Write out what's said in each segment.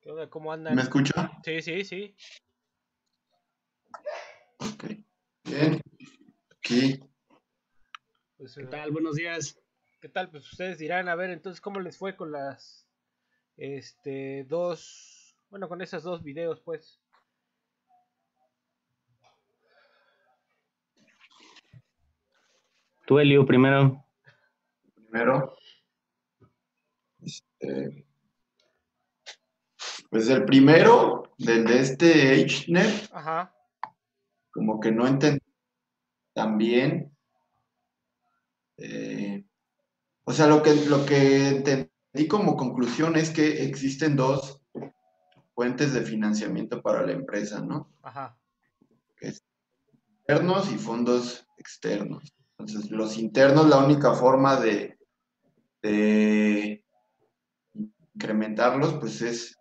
¿Qué onda? ¿Cómo ¿Me andan? escucha? Sí, sí, sí. Ok. Bien. Aquí. Pues, ¿Qué tal? Buenos días. ¿qué tal? Pues ustedes dirán, a ver, entonces, ¿cómo les fue con las, bueno, con esos dos videos, pues? Tú, Elio, primero. Primero, este, pues el primero, del de este HNet, Ajá, como que no entendí tan bien. eh, o sea, lo que entendí como conclusión es que existen dos fuentes de financiamiento para la empresa, ¿no? ajá, Que es internos y fondos externos. Entonces, los internos, la única forma de incrementarlos, pues es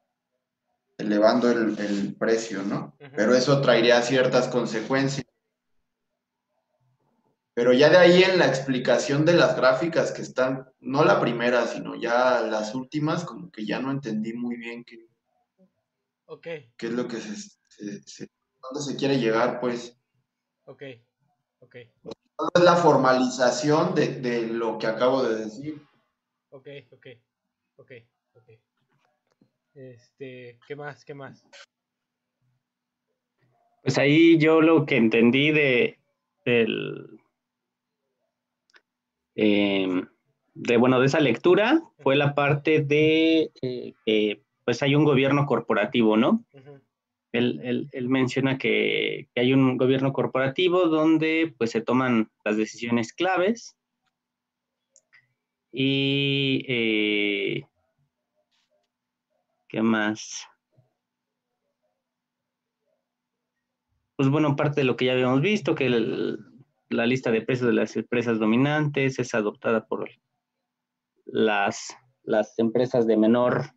elevando el precio, ¿no? ujú, Pero eso traería ciertas consecuencias. Pero ya de ahí en la explicación de las gráficas que están, no la primera, sino ya las últimas, como que ya no entendí muy bien ok, qué es lo que dónde se quiere llegar, pues. ok, ok, ¿Cuál es la formalización de lo que acabo de decir? ok, ok, ok, ok. ¿Qué más? ¿Qué más? Pues ahí yo lo que entendí del, eh, de esa lectura fue Ujú, la parte de que pues hay un gobierno corporativo, ¿no? ujú, Él menciona que hay un gobierno corporativo donde pues se toman las decisiones claves y ¿qué más? Pues bueno, parte de lo que ya habíamos visto, que la lista de precios de las empresas dominantes es adoptada por las empresas de menor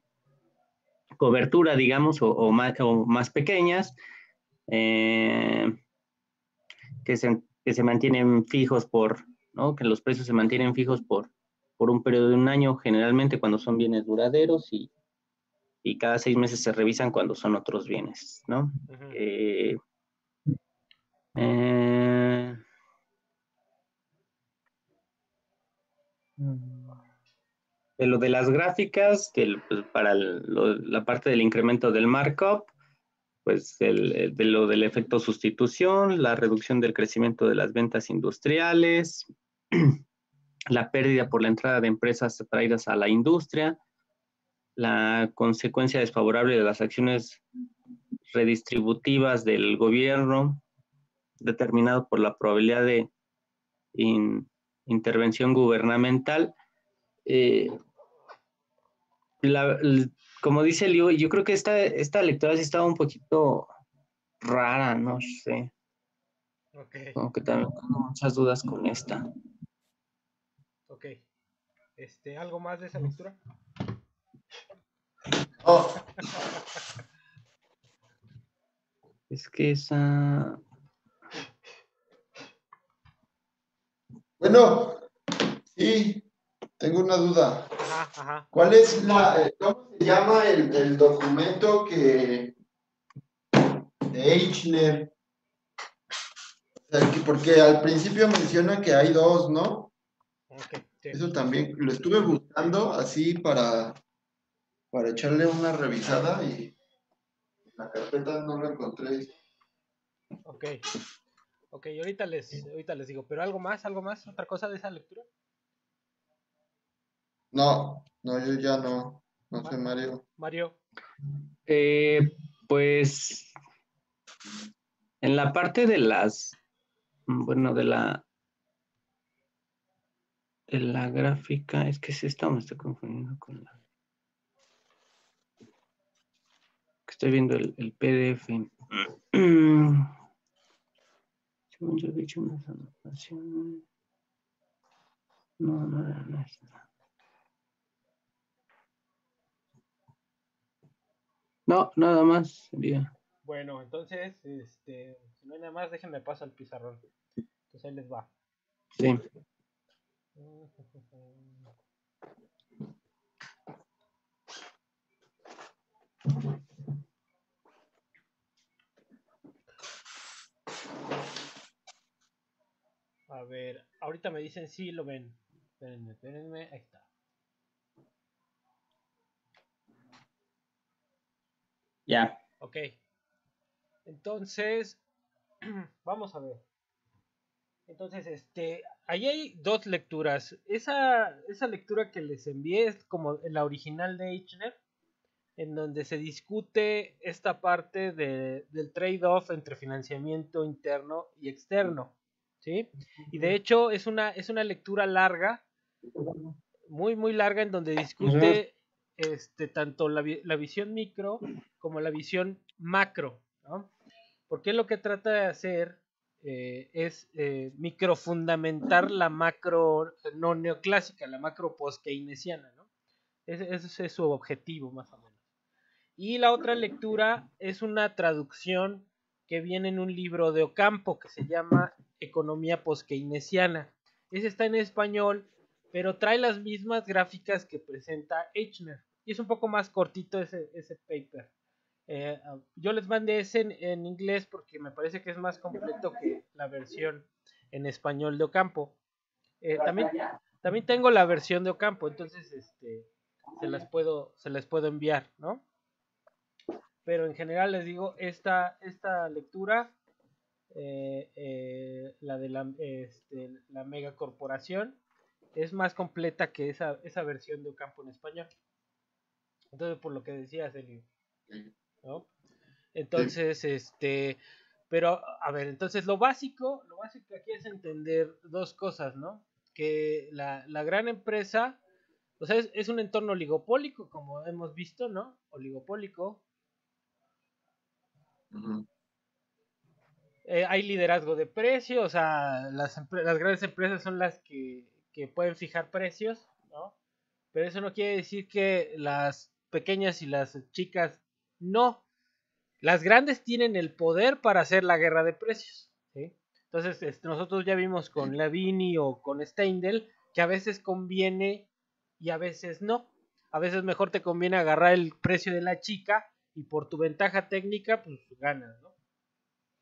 cobertura, digamos, o más pequeñas, eh, que se mantienen fijos ¿no? Que los precios se mantienen fijos por un periodo de un año, generalmente cuando son bienes duraderos y cada 6 meses se revisan cuando son otros bienes, ¿no? ujú. Eh, eh, de lo de las gráficas, pues, para la parte del incremento del markup, pues de lo del efecto sustitución, la reducción del crecimiento de las ventas industriales, la pérdida por la entrada de empresas atraídas a la industria, la consecuencia desfavorable de las acciones redistributivas del gobierno, determinado por la probabilidad de intervención gubernamental. Eh, la, como dice Liu, yo creo que esta lectura sí estaba un poquito rara, no sé. Ok, Como que también tengo muchas dudas con esta. ok. ¿Algo más de esa lectura? Oh, Es que esa... bueno, sí, tengo una duda. Ajá, ajá. ¿Cuál es cómo se llama el documento de Eichner? O sea, porque al principio menciona que hay dos, ¿no? Ok, sí. Eso también lo estuve buscando así para echarle una revisada y en la carpeta no lo encontré. Ok, ok. Ahorita les digo, pero algo más, otra cosa de esa lectura. No, no, yo ya no sé, Ma- Mario. Mario. Eh, pues en la parte de bueno, de la gráfica, es que es esta, me estoy confundiendo con que estoy viendo el PDF. Según yo he dicho unas anotaciones. No, no era esta. No, nada más sería. Bueno, entonces, si no hay nada más, déjenme paso al pizarrón. Entonces ahí les va. Sí. A ver, ahorita me dicen si lo ven. Espérenme, ahí está. Ya. Ok. Entonces, vamos a ver. Entonces, ahí hay dos lecturas. Esa lectura que les envié es como la original de Eichner, en donde se discute esta parte del trade-off entre financiamiento interno y externo, ¿sí? Y de hecho es una lectura larga, muy, muy larga, en donde discute tanto la visión micro como la visión macro, ¿no? Porque lo que trata de hacer es microfundamentar la macro no neoclásica, la macro post-keynesiana, ¿no? Ese es su objetivo, más o menos. Y la otra lectura es una traducción que viene en un libro de Ocampo que se llama Economía post-keynesiana. Ese está en español, pero trae las mismas gráficas que presenta Eichner. Y es un poco más cortito ese paper. Yo les mandé ese en inglés porque me parece que es más completo que la versión en español de Ocampo. También tengo la versión de Ocampo, entonces se las puedo enviar, ¿no? Pero en general les digo, esta lectura, la de la megacorporación, es más completa que esa versión de Ocampo en español. Entonces, por lo que decías, Eli, ¿no? Entonces, pero, a ver, entonces lo básico aquí es entender dos cosas, ¿no? Que la gran empresa, o sea, es un entorno oligopólico, como hemos visto, ¿no? Oligopólico. Hay liderazgo de precios, o sea, las grandes empresas son las que pueden fijar precios, ¿no? Pero eso no quiere decir que las pequeñas y las chicas no. Las grandes tienen el poder para hacer la guerra de precios, ¿sí? Entonces, nosotros ya vimos con Lavini o con Steindl que a veces conviene y a veces no. A veces mejor te conviene agarrar el precio de la chica y por tu ventaja técnica, pues ganas, ¿no?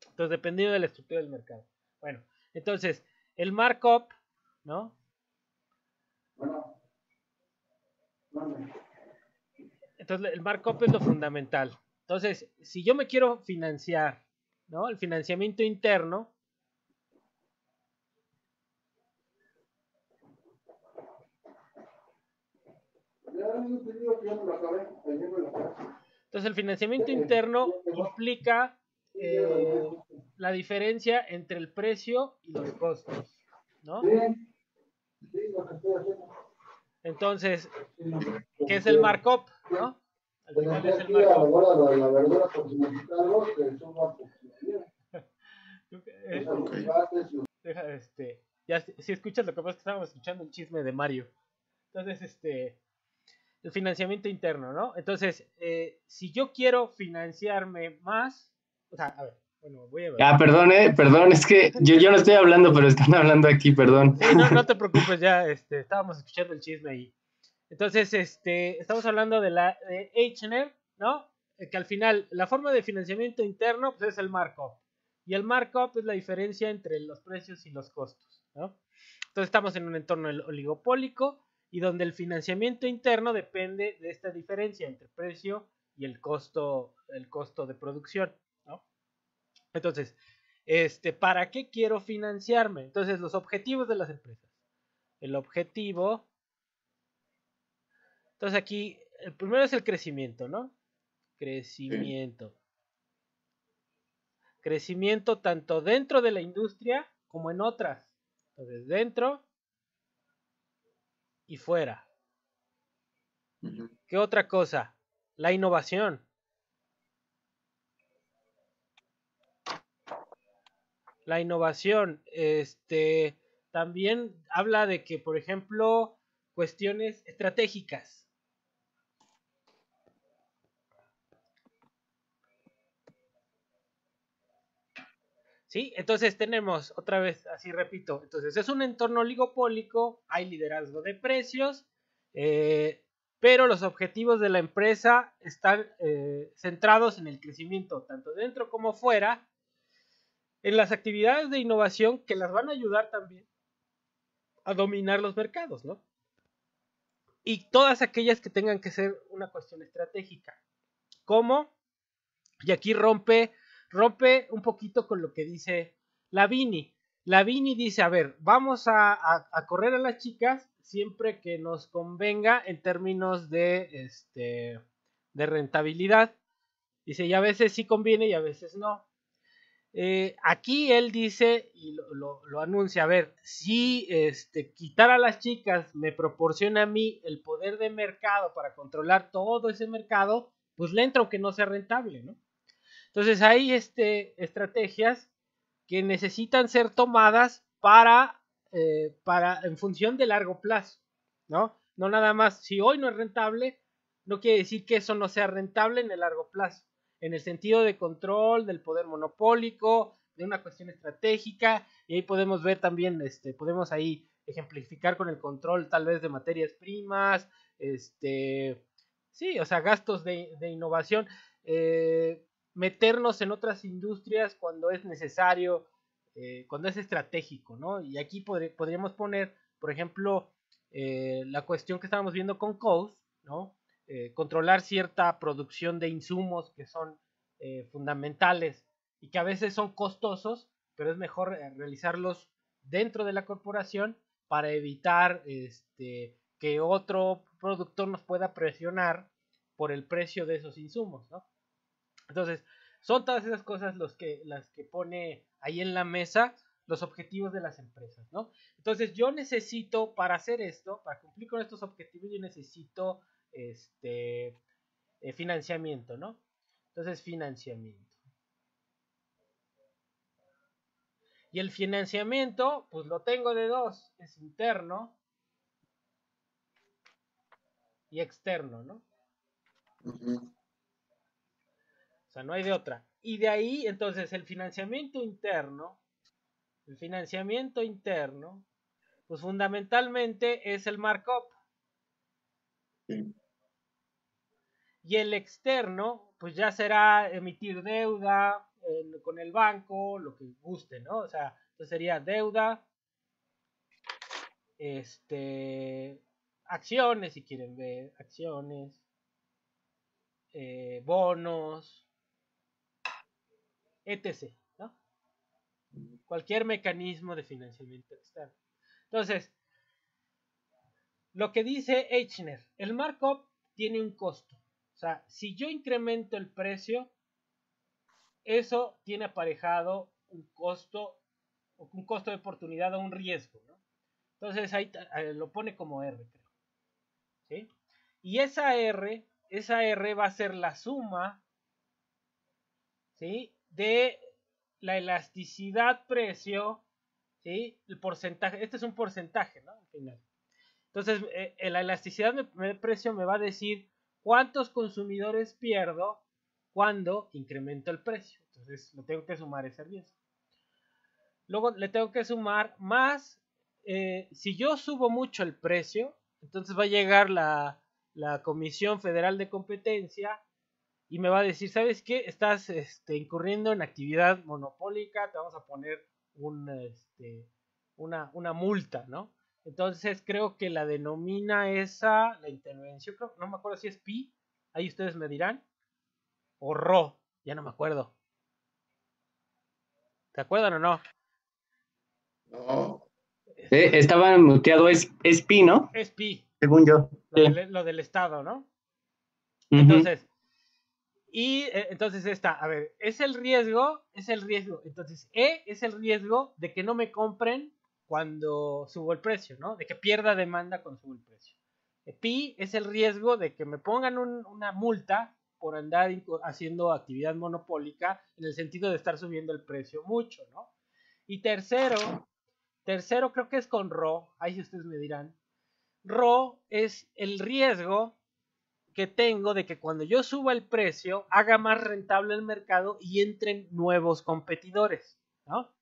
Entonces, dependiendo de la estructura del mercado. Bueno, entonces, el markup, ¿no? Entonces, el markup es lo fundamental. Entonces, si yo me quiero financiar, ¿no? El financiamiento interno. Entonces, el financiamiento interno implica la diferencia entre el precio y los costos, ¿no? Entonces, ¿qué es el markup? ¿No? Al final es el markup. Ya si escuchas, lo que pasa es que estábamos escuchando el chisme de Mario. Entonces, el financiamiento interno, ¿no? Entonces, si yo quiero financiarme más, o sea, a ver, bueno, voy a ver. Ah, perdón, es que yo no estoy hablando, pero están hablando aquí, perdón. Sí, no te preocupes, ya estábamos escuchando el chisme ahí. Entonces, estamos hablando de Eichner, ¿no? Que al final, la forma de financiamiento interno pues, es el markup. Y el markup es la diferencia entre los precios y los costos, ¿no? Entonces, estamos en un entorno oligopólico y donde el financiamiento interno depende de esta diferencia entre precio y el costo de producción, ¿no? Entonces, ¿para qué quiero financiarme? Entonces, los objetivos de las empresas. El objetivo. Entonces, aquí, el primero es el crecimiento, ¿no? Crecimiento. Sí. Crecimiento tanto dentro de la industria como en otras. Entonces, dentro y fuera. ¿Qué otra cosa? La innovación. La innovación, también habla de que, por ejemplo, cuestiones estratégicas. ¿Sí? Entonces tenemos, otra vez, así repito, entonces es un entorno oligopólico, hay liderazgo de precios, pero los objetivos de la empresa están centrados en el crecimiento, tanto dentro como fuera, en las actividades de innovación que las van a ayudar también a dominar los mercados, ¿no? Y todas aquellas que tengan que ser una cuestión estratégica. ¿Cómo? Y aquí rompe un poquito con lo que dice Lavini. Lavini dice, a ver, vamos a correr a las chicas siempre que nos convenga en términos de rentabilidad. Dice, y a veces sí conviene y a veces no. Aquí él dice y lo anuncia, a ver, si quitar a las chicas me proporciona a mí el poder de mercado para controlar todo ese mercado, pues le entro aunque no sea rentable, ¿no? Entonces hay estrategias que necesitan ser tomadas para en función de largo plazo, ¿no? No nada más, si hoy no es rentable, no quiere decir que eso no sea rentable en el largo plazo, en el sentido de control, del poder monopólico, de una cuestión estratégica, y ahí podemos ver también, podemos ahí ejemplificar con el control tal vez de materias primas, sí, o sea, gastos de innovación, meternos en otras industrias cuando es necesario, cuando es estratégico, ¿no? Y aquí podríamos poner, por ejemplo, la cuestión que estábamos viendo con Coase, ¿no? Controlar cierta producción de insumos que son fundamentales y que a veces son costosos, pero es mejor realizarlos dentro de la corporación para evitar que otro productor nos pueda presionar por el precio de esos insumos, ¿no? Entonces, son todas esas cosas las que pone ahí en la mesa los objetivos de las empresas, ¿no? Entonces, yo necesito, para hacer esto, para cumplir con estos objetivos, yo necesito financiamiento, ¿no? Entonces, financiamiento. Y el financiamiento, pues lo tengo de dos, es interno y externo, ¿no? Ujú. O sea, no hay de otra. Y de ahí, entonces, el financiamiento interno, pues fundamentalmente es el markup. Sí. Y el externo, pues ya será emitir deuda con el banco, lo que guste, ¿no? O sea, entonces sería deuda, acciones, si quieren ver, acciones, bonos, etc., ¿no? Cualquier mecanismo de financiamiento externo. Entonces, lo que dice Eichner, el markup tiene un costo. O sea, si yo incremento el precio, eso tiene aparejado un costo de oportunidad o un riesgo, ¿no? Entonces ahí lo pone como R, creo. ¿Sí? Y esa R va a ser la suma, ¿sí? De la elasticidad precio, ¿sí? El porcentaje, este es un porcentaje, ¿no? Al final. Entonces, la elasticidad de precio me va a decir cuántos consumidores pierdo cuando incremento el precio. Entonces, le tengo que sumar ese riesgo. Luego le tengo que sumar más, si yo subo mucho el precio, entonces va a llegar la Comisión Federal de Competencia y me va a decir, ¿sabes qué? Estás incurriendo en actividad monopólica, te vamos a poner una multa, ¿no? Entonces creo que la denomina esa, la intervención, creo, no me acuerdo si es PI, ahí ustedes me dirán, o RO, ya no me acuerdo. ¿Te acuerdan o no? No. Estaba muteado, es Pi, ¿no? Es PI, Según yo. lo del Estado, ¿no? Uh-huh. Entonces, entonces esta, a ver, es el riesgo, entonces E es el riesgo de que no me compren cuando subo el precio, ¿no? De que pierda demanda cuando subo el precio. Pi es el riesgo de que me pongan una multa por andar haciendo actividad monopólica en el sentido de estar subiendo el precio mucho, ¿no? Y tercero creo que es con RO, ahí ustedes me dirán, RO es el riesgo que tengo de que cuando yo suba el precio haga más rentable el mercado y entren nuevos competidores, ¿no?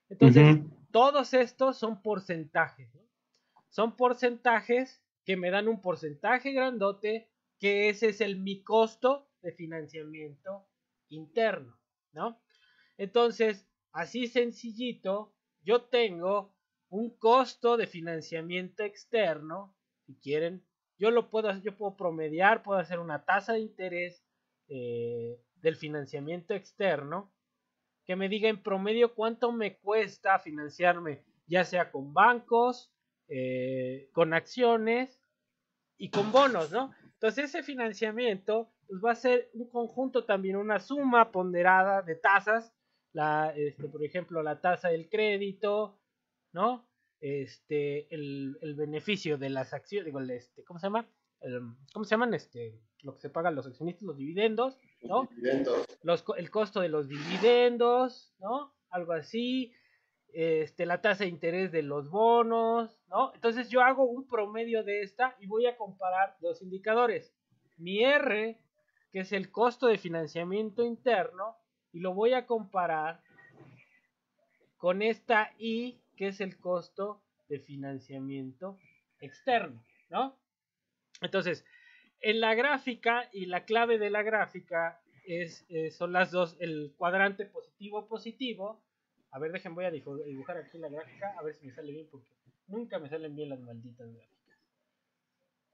Entonces, todos estos son porcentajes, ¿no? Son porcentajes que me dan un porcentaje grandote, que ese es mi costo de financiamiento interno, ¿no? Entonces, así sencillito, yo tengo un costo de financiamiento externo, si quieren, yo puedo promediar, puedo hacer una tasa de interés del financiamiento externo, que me diga en promedio cuánto me cuesta financiarme, ya sea con bancos, con acciones y con bonos, ¿no? Entonces ese financiamiento pues, va a ser un conjunto también, una suma ponderada de tasas, por ejemplo, la tasa del crédito, ¿no? El beneficio de las acciones, digo, ¿cómo se llama? ¿Cómo se llaman? Lo que se pagan los accionistas, los dividendos, ¿no? El costo de los dividendos, ¿no? Algo así, la tasa de interés de los bonos, ¿no? Entonces yo hago un promedio de esta y voy a comparar dos indicadores. Mi R, que es el costo de financiamiento interno, y lo voy a comparar con esta I, que es el costo de financiamiento externo, ¿no? Entonces, en la gráfica, y la clave de la gráfica son las dos, el cuadrante positivo. A ver, voy a dibujar aquí la gráfica, a ver si me sale bien, porque nunca me salen bien las malditas gráficas.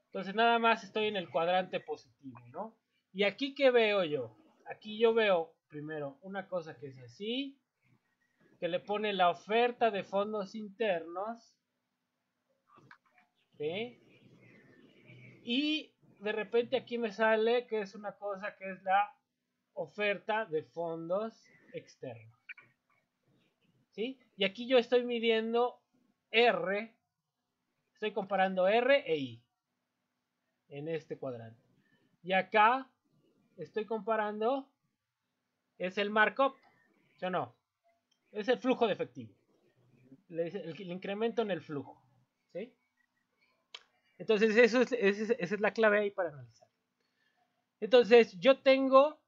Entonces, nada más estoy en el cuadrante positivo, ¿no? Y aquí, ¿qué veo yo? Aquí yo veo, primero, una cosa que es así, que le pone la oferta de fondos internos, ¿sí? Y de repente aquí me sale que es una cosa que es la oferta de fondos externos, ¿sí? Y aquí yo estoy midiendo R, estoy comparando R e I en este cuadrante. Y acá estoy comparando, es el markup, ¿sí o no? Es el flujo de efectivo, el incremento en el flujo, ¿sí? Entonces esa es la clave ahí para analizar. Entonces yo tengo,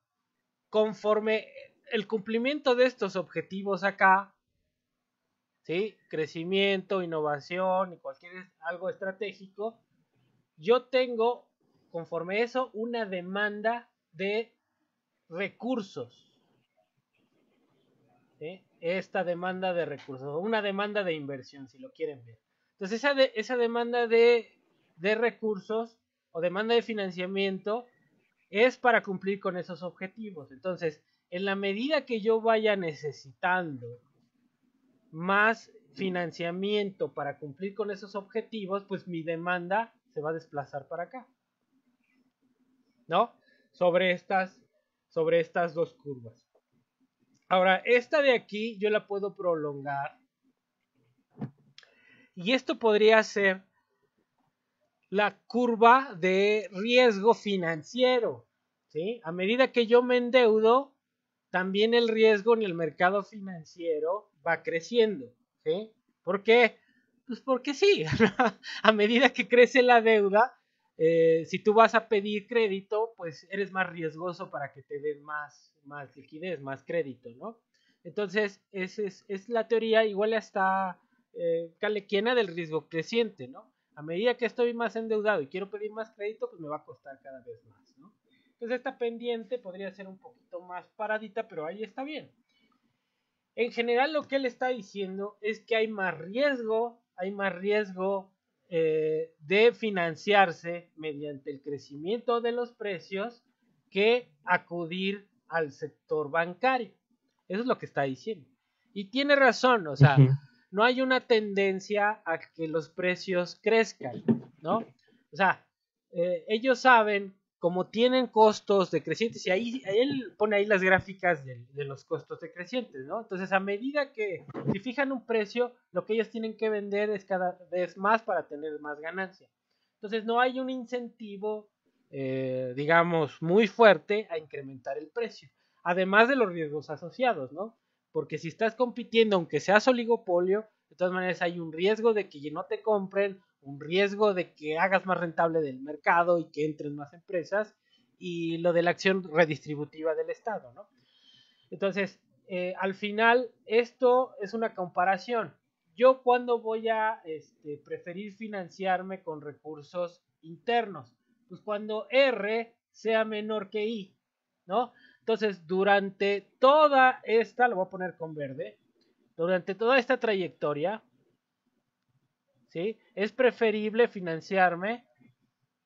conforme el cumplimiento de estos objetivos acá, ¿sí? Crecimiento, innovación y algo estratégico, yo tengo, conforme eso, una demanda de recursos, ¿sí? Esta demanda de recursos, una demanda de inversión, si lo quieren ver. Entonces esa demanda de recursos o demanda de financiamiento es para cumplir con esos objetivos. Entonces, en la medida que yo vaya necesitando más financiamiento para cumplir con esos objetivos, pues mi demanda se va a desplazar para acá, ¿no? Sobre estas dos curvas. Ahora, esta de aquí yo la puedo prolongar. Y esto podría ser la curva de riesgo financiero, ¿sí? A medida que yo me endeudo, también el riesgo en el mercado financiero va creciendo, ¿sí? ¿Por qué? Pues porque sí, a medida que crece la deuda, si tú vas a pedir crédito, pues eres más riesgoso para que te den más liquidez, más crédito, ¿no? Entonces, es la teoría, igual está calequiana del riesgo creciente, ¿no? A medida que estoy más endeudado y quiero pedir más crédito, pues me va a costar cada vez más, ¿no? Entonces esta pendiente podría ser un poquito más paradita, pero ahí está bien. En general lo que él está diciendo es que hay más riesgo de financiarse mediante el crecimiento de los precios que acudir al sector bancario. Eso es lo que está diciendo. Y tiene razón, o sea, no hay una tendencia a que los precios crezcan, ¿no? O sea, ellos saben, como tienen costos decrecientes, y ahí él pone ahí las gráficas de los costos decrecientes, ¿no? Entonces, a medida que, si fijan un precio, lo que ellos tienen que vender es cada vez más para tener más ganancia. Entonces, no hay un incentivo, digamos, muy fuerte a incrementar el precio, además de los riesgos asociados, ¿no? Porque si estás compitiendo, aunque seas oligopolio, de todas maneras hay un riesgo de que no te compren, un riesgo de que hagas más rentable del mercado y que entren más empresas, y lo de la acción redistributiva del Estado, ¿no? Entonces, al final, esto es una comparación. yo cuando voy a preferir financiarme con recursos internos, pues cuando R sea menor que I, ¿no? Entonces, durante toda esta, lo voy a poner con verde, durante toda esta trayectoria, ¿sí? Es preferible financiarme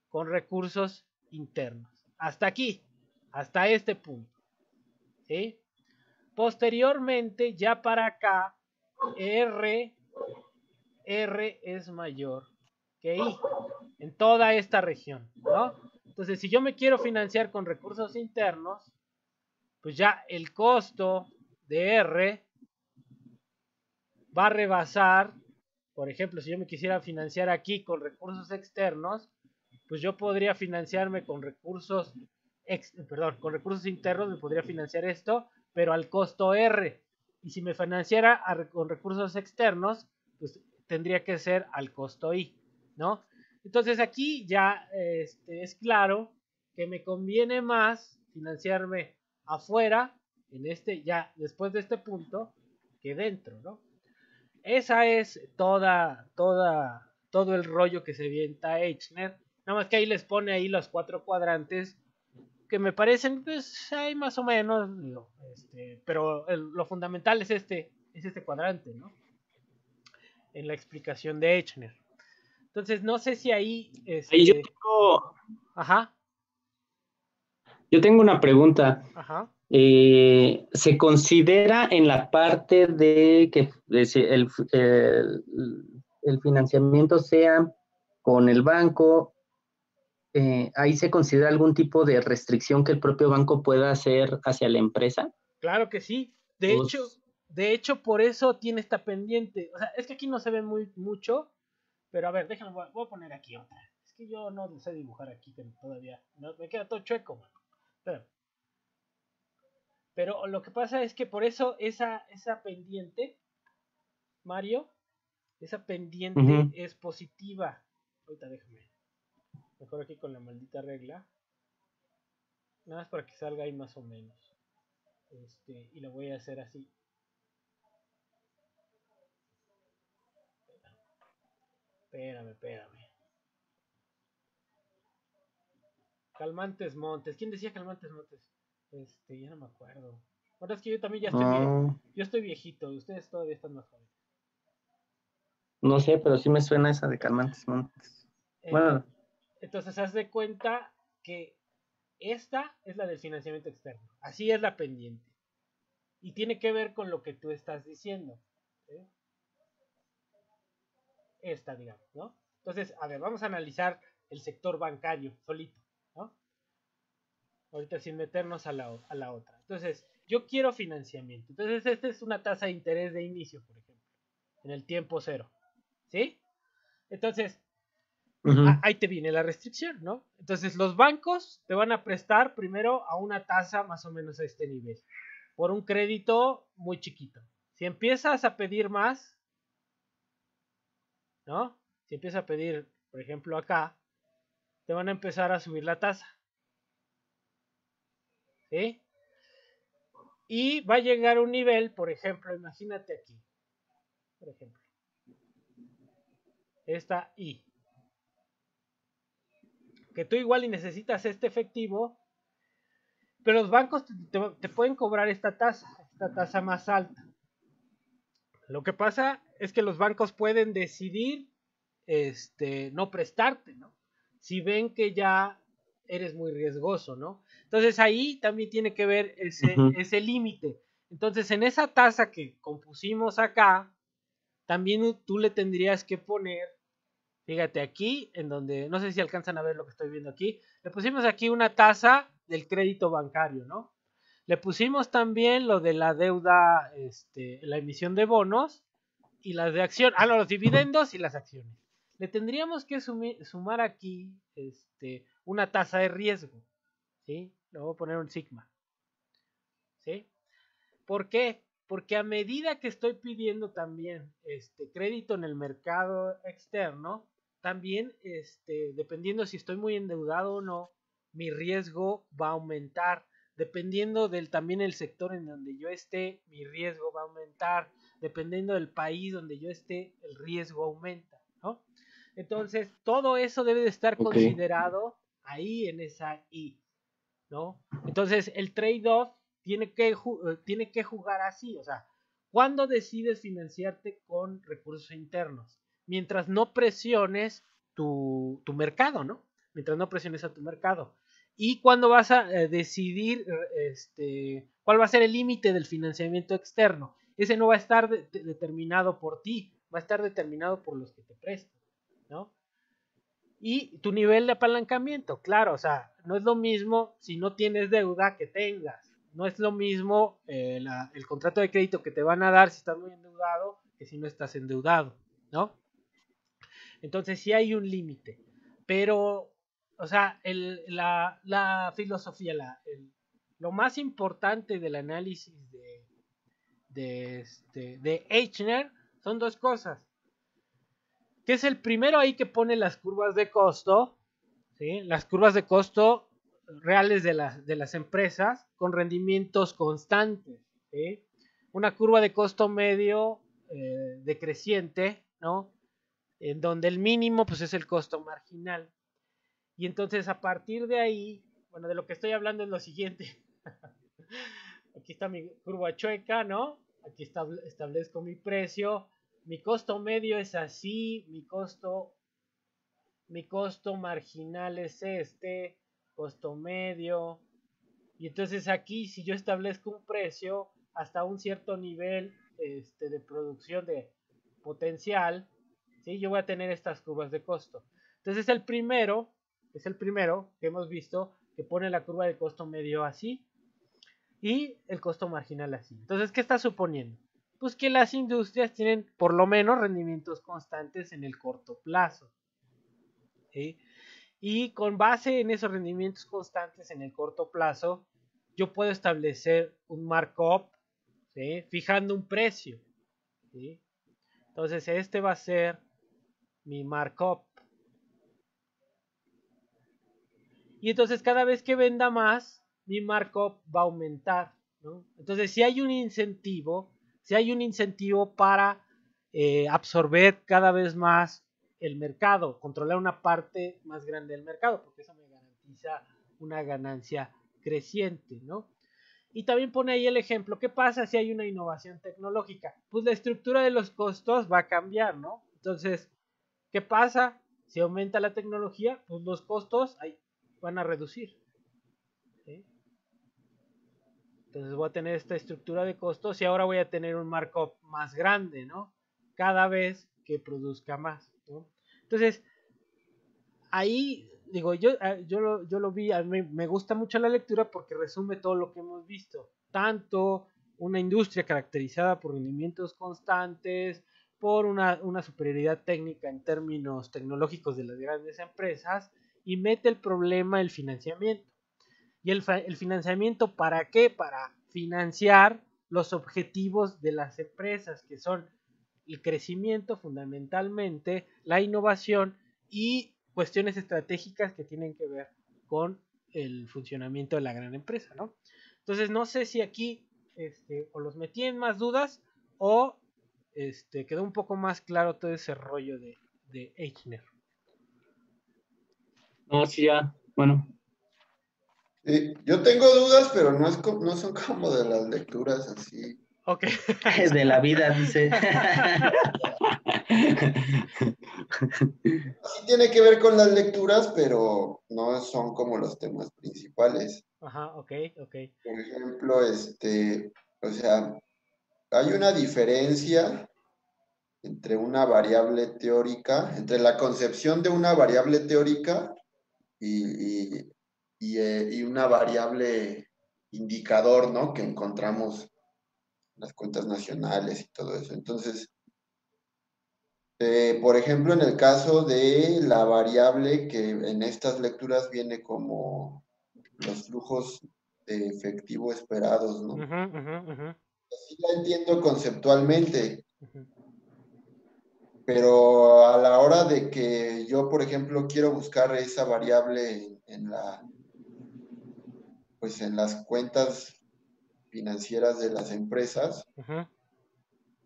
con recursos internos. Hasta aquí, hasta este punto, ¿sí? Posteriormente, ya para acá, R es mayor que I en toda esta región, ¿no? Entonces, si yo me quiero financiar con recursos internos, pues ya el costo de R va a rebasar, por ejemplo, si yo me quisiera financiar aquí con recursos externos, pues yo podría financiarme con recursos, con recursos internos, me podría financiar esto, pero al costo R. Y si me financiara con recursos externos, pues tendría que ser al costo I, ¿no? Entonces aquí ya es claro que me conviene más financiarme afuera, ya después de este punto, que dentro, ¿no? Esa es todo el rollo que se avienta Eichner. Nada más que ahí les pone ahí los 4 cuadrantes que me parecen, pues, hay más o menos, digo, pero lo fundamental es este cuadrante, ¿no? En la explicación de Eichner. Entonces, no sé si ahí, Ajá. Yo tengo una pregunta. Ajá. ¿Se considera en la parte de que el financiamiento sea con el banco, ahí se considera algún tipo de restricción que el propio banco pueda hacer hacia la empresa? Claro que sí. De hecho, por eso tiene esta pendiente. O sea, es que aquí no se ve mucho, pero a ver, déjame, voy a poner aquí otra. Es que yo no sé dibujar aquí todavía. No, me queda todo chueco, man. Pero lo que pasa es que por eso esa pendiente, Mario, esa pendiente es positiva. Ahorita déjame. Mejor aquí con la maldita regla. Nada más para que salga ahí más o menos. Y lo voy a hacer así. Espérame. Calmantes Montes. ¿Quién decía Calmantes Montes? Ya no me acuerdo. Bueno, es que yo también ya estoy viejo. Yo estoy viejito. Ustedes todavía están más jóvenes. No sé, pero sí me suena esa de Calmantes Montes. Bueno. Entonces, haz de cuenta que esta es la del financiamiento externo. Así es la pendiente. Y tiene que ver con lo que tú estás diciendo. ¿Sí? Esta, digamos, ¿no? Entonces, a ver, vamos a analizar el sector bancario solito, ¿no? Ahorita sin meternos a la otra. Entonces, yo quiero financiamiento. Entonces, esta es una tasa de interés de inicio, por ejemplo, en el tiempo cero. ¿Sí? Entonces, ahí te viene la restricción, ¿no? Entonces, los bancos te van a prestar primero a una tasa más o menos a este nivel, por un crédito muy chiquito. Si empiezas a pedir más, ¿no? Si empiezas a pedir, por ejemplo, acá, te van a empezar a subir la tasa. ¿Sí? Y va a llegar un nivel, por ejemplo, imagínate aquí. Por ejemplo. Esta I. Que tú igual y necesitas este efectivo, pero los bancos te pueden cobrar esta tasa más alta. Lo que pasa es que los bancos pueden decidir no prestarte, ¿no? Si ven que ya eres muy riesgoso, ¿no? Entonces ahí también tiene que ver ese límite. Entonces en esa tasa que compusimos acá, también tú le tendrías que poner, fíjate aquí, en donde, no sé si alcanzan a ver lo que estoy viendo aquí, le pusimos aquí una tasa del crédito bancario, ¿no? Le pusimos también lo de la deuda, la emisión de bonos y las de acción, los dividendos y las acciones. Le tendríamos que sumar aquí una tasa de riesgo, ¿sí? Le voy a poner un sigma, ¿sí? ¿Por qué? Porque a medida que estoy pidiendo también crédito en el mercado externo, también dependiendo si estoy muy endeudado o no, mi riesgo va a aumentar. dependiendo del también el sector en donde yo esté, mi riesgo va a aumentar, dependiendo del país donde yo esté, el riesgo aumenta, ¿no? Entonces, todo eso debe de estar considerado ahí en esa I, ¿no? Entonces, el trade-off tiene que jugar así, o sea, ¿cuándo decides financiarte con recursos internos? Mientras no presiones tu mercado, ¿no? Mientras no presiones a tu mercado. ¿Y cuándo vas a decidir cuál va a ser el límite del financiamiento externo? Ese no va a estar determinado por ti, va a estar determinado por los que te prestan, ¿no? Y tu nivel de apalancamiento, claro, o sea, no es lo mismo si no tienes deuda que tengas. No es lo mismo el contrato de crédito que te van a dar si estás muy endeudado que si no estás endeudado, ¿no? Entonces sí hay un límite. Pero, o sea, la filosofía, lo más importante del análisis de Eichner son dos cosas. Que es el primero ahí que pone las curvas de costo, ¿sí? Las curvas de costo reales de las empresas con rendimientos constantes, ¿sí? Una curva de costo medio decreciente, ¿no? En donde el mínimo pues es el costo marginal. Y entonces a partir de ahí, bueno, de lo que estoy hablando es lo siguiente. Aquí está mi curva chueca, ¿no? Aquí establezco mi precio. Mi costo medio es así, mi costo marginal es costo medio. Y entonces aquí si yo establezco un precio hasta un cierto nivel de producción de potencial, ¿sí? Yo voy a tener estas curvas de costo. Entonces es el primero que hemos visto que pone la curva de costo medio así y el costo marginal así. Entonces, ¿qué está suponiendo? Pues que las industrias tienen por lo menos rendimientos constantes en el corto plazo, ¿sí? Y con base en esos rendimientos constantes en el corto plazo, yo puedo establecer un markup, ¿sí? Fijando un precio, ¿sí? Entonces este va a ser mi markup. Y entonces cada vez que venda más, mi markup va a aumentar, ¿no? Entonces si hay un incentivo para absorber cada vez más el mercado, controlar una parte más grande del mercado, porque eso me garantiza una ganancia creciente, ¿no? Y también pone ahí el ejemplo, ¿qué pasa si hay una innovación tecnológica? Pues la estructura de los costos va a cambiar, ¿no? Entonces, ¿qué pasa? Si aumenta la tecnología, pues los costos van a reducir, ¿sí? Entonces voy a tener esta estructura de costos y ahora voy a tener un markup más grande, ¿no? Cada vez que produzca más, ¿no? Entonces, ahí, digo, yo lo vi, a mí me gusta mucho la lectura porque resume todo lo que hemos visto. Tanto una industria caracterizada por rendimientos constantes, por una superioridad técnica en términos tecnológicos de las grandes empresas, y mete el problema el financiamiento. ¿Y el financiamiento para qué? Para financiar los objetivos de las empresas, que son el crecimiento fundamentalmente, la innovación y cuestiones estratégicas que tienen que ver con el funcionamiento de la gran empresa, ¿no? Entonces no sé si aquí o los metí en más dudas o quedó un poco más claro todo ese rollo de Eichner. No, sí, ya, bueno. Yo tengo dudas, pero no son como de las lecturas así. Ok. Es de la vida, dice. Sí tiene que ver con las lecturas, pero no son como los temas principales. Ajá, ok. Por ejemplo, o sea, hay una diferencia entre una variable teórica, entre la concepción de una variable teórica y una variable indicador, ¿no? Que encontramos en las cuentas nacionales y todo eso. Entonces, por ejemplo, en el caso de la variable que en estas lecturas viene como los flujos de efectivo esperados, ¿no? Así la entiendo conceptualmente, pero a la hora de que yo, por ejemplo, quiero buscar esa variable en la pues en las cuentas financieras de las empresas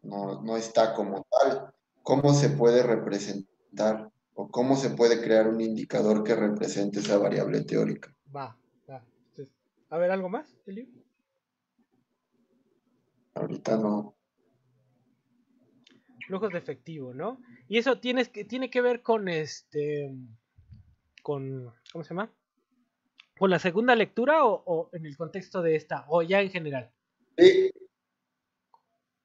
no está como tal. ¿Cómo se puede representar o cómo se puede crear un indicador que represente esa variable teórica? Va. Entonces, a ver, ¿algo más, Elio? Ahorita no. Flujos de efectivo, ¿no? Y eso tiene que ver con ¿cómo se llama? ¿Con la segunda lectura o en el contexto de esta? O ya en general. Sí,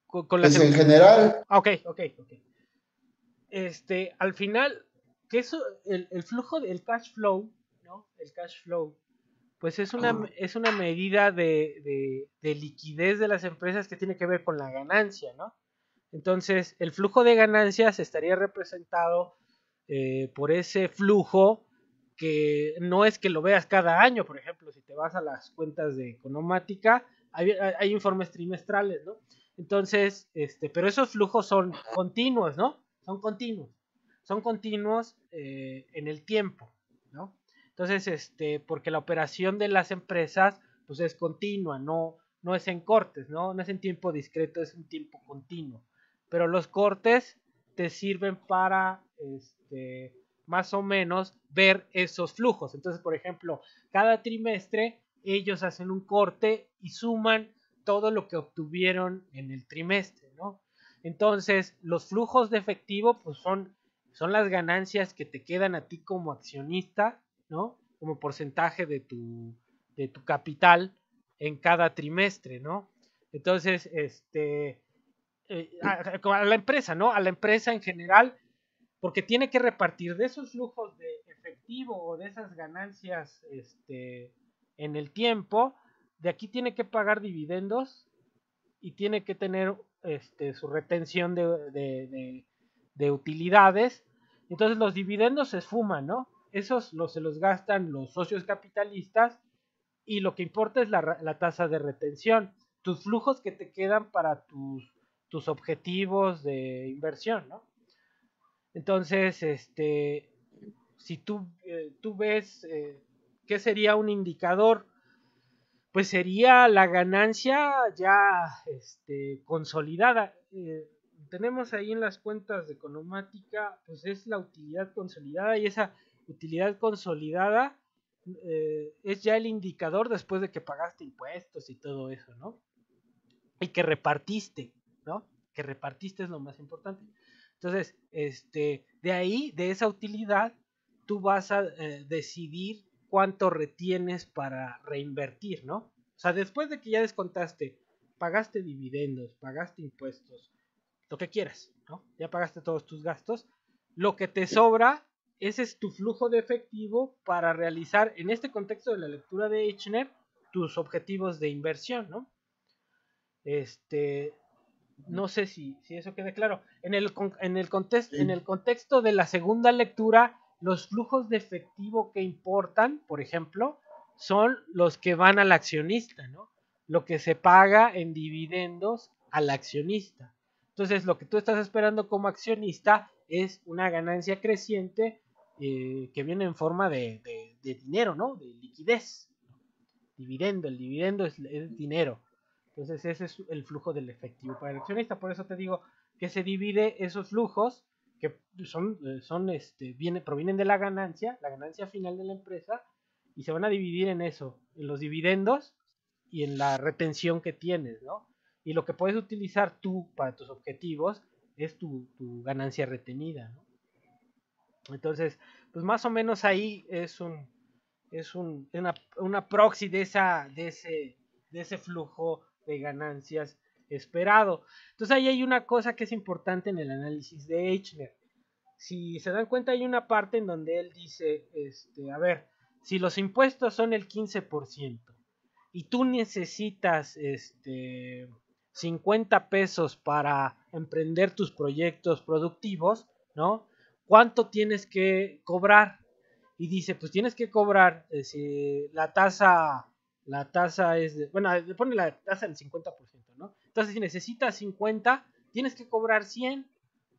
Con la pues en segunda. general, Ok. Al final, que eso, el flujo, el cash flow, ¿no? El cash flow, pues es una medida de liquidez de las empresas que tiene que ver con la ganancia, ¿no? Entonces, el flujo de ganancias estaría representado por ese flujo que no es que lo veas cada año, por ejemplo, si te vas a las cuentas de Economática, hay informes trimestrales, ¿no? Entonces, pero esos flujos son continuos, ¿no? Son continuos en el tiempo, ¿no? Entonces, porque la operación de las empresas, pues es continua, no es en cortes, ¿no? No es en tiempo discreto, es un tiempo continuo. Pero los cortes te sirven para, más o menos, ver esos flujos. Entonces, por ejemplo, cada trimestre ellos hacen un corte y suman todo lo que obtuvieron en el trimestre, ¿no? Entonces, los flujos de efectivo, pues son las ganancias que te quedan a ti como accionista, ¿no? Como porcentaje de tu capital en cada trimestre, ¿no? Entonces, a la empresa, ¿no? A la empresa en general, porque tiene que repartir de esos flujos de efectivo o de esas ganancias en el tiempo, de aquí tiene que pagar dividendos y tiene que tener su retención de utilidades. Entonces los dividendos se esfuman, ¿no? Esos se los gastan los socios capitalistas y lo que importa es la tasa de retención, tus flujos que te quedan para tus objetivos de inversión, ¿no? Entonces, si tú ves qué sería un indicador, pues sería la ganancia ya consolidada. Tenemos ahí en las cuentas de Economática, pues es la utilidad consolidada y esa utilidad consolidada es ya el indicador después de que pagaste impuestos y todo eso, ¿no? Y que repartiste, ¿no? Que repartiste es lo más importante. Entonces, de ahí, de esa utilidad, tú vas a decidir cuánto retienes para reinvertir, ¿no? O sea, después de que ya descontaste, pagaste dividendos, pagaste impuestos, lo que quieras, ¿no? Ya pagaste todos tus gastos, lo que te sobra, ese es tu flujo de efectivo para realizar, en este contexto de la lectura de Eichner, tus objetivos de inversión, ¿no? No sé si eso queda claro. En el contexto de la segunda lectura, los flujos de efectivo que importan, por ejemplo, son los que van al accionista, ¿no? Lo que se paga en dividendos al accionista. Entonces, lo que tú estás esperando como accionista es una ganancia creciente que viene en forma de dinero, ¿no? De liquidez. El dividendo es dinero. Entonces ese es el flujo del efectivo para el accionista. Por eso te digo que se divide esos flujos que provienen de la ganancia final de la empresa, y se van a dividir en eso, en los dividendos y en la retención que tienes, ¿no? Y lo que puedes utilizar tú para tus objetivos es tu ganancia retenida, ¿no? Entonces, pues más o menos ahí una proxy de ese flujo de ganancias esperado. Entonces ahí hay una cosa que es importante en el análisis de Eichner. Si se dan cuenta, hay una parte en donde él dice, a ver, si los impuestos son el 15% y tú necesitas 50 pesos para emprender tus proyectos productivos, ¿no? ¿Cuánto tienes que cobrar? Y dice, pues tienes que cobrar, si la tasa es, bueno, le pone la tasa del 50%, ¿no? Entonces, si necesitas 50, tienes que cobrar 100.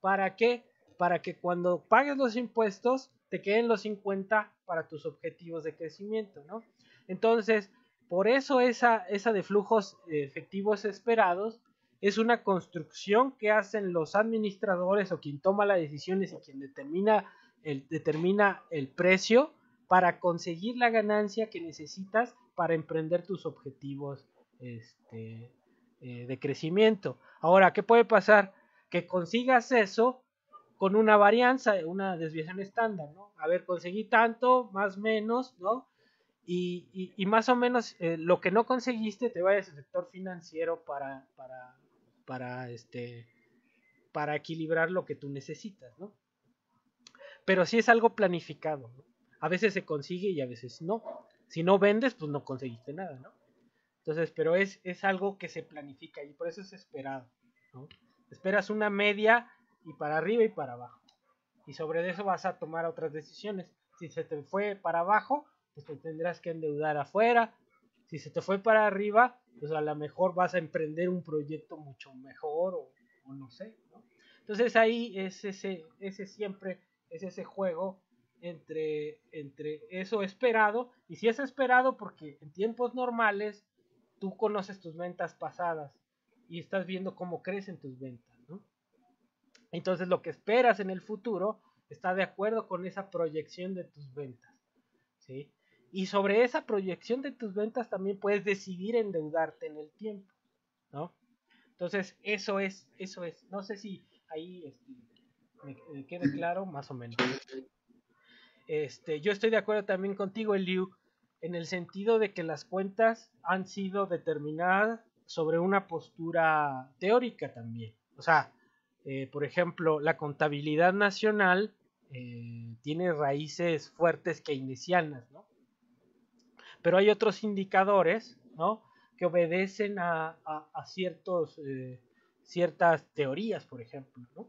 ¿Para qué? Para que cuando pagues los impuestos, te queden los 50 para tus objetivos de crecimiento, ¿no? Entonces, por eso esa de flujos efectivos esperados es una construcción que hacen los administradores o quien toma las decisiones y quien determina el precio para conseguir la ganancia que necesitas para emprender tus objetivos de crecimiento. Ahora, ¿qué puede pasar? Que consigas eso con una varianza, una desviación estándar, ¿no? A ver, conseguí tanto, más o menos, ¿no? Y más o menos lo que no conseguiste te vayas al sector financiero para equilibrar lo que tú necesitas, ¿no? Pero sí es algo planificado, ¿no? A veces se consigue y a veces no. Si no vendes, pues no conseguiste nada, ¿no? Entonces, pero es algo que se planifica y por eso es esperado, ¿no? Esperas una media y para arriba y para abajo. Y sobre eso vas a tomar otras decisiones. Si se te fue para abajo, pues te tendrás que endeudar afuera. Si se te fue para arriba, pues a lo mejor vas a emprender un proyecto mucho mejor o no sé, ¿no? Entonces ahí es siempre es ese juego entre eso esperado, y si es esperado porque en tiempos normales tú conoces tus ventas pasadas y estás viendo cómo crecen tus ventas, ¿no? Entonces lo que esperas en el futuro está de acuerdo con esa proyección de tus ventas, ¿sí? Y sobre esa proyección de tus ventas también puedes decidir endeudarte en el tiempo, ¿no? Entonces eso es. No sé si ahí me quede claro, más o menos. Yo estoy de acuerdo también contigo, Eliu, en el sentido de que las cuentas han sido determinadas sobre una postura teórica también. O sea, por ejemplo, la contabilidad nacional tiene raíces fuertes keynesianas, ¿no? Pero hay otros indicadores, ¿no?, que obedecen a ciertas teorías, por ejemplo, ¿no?,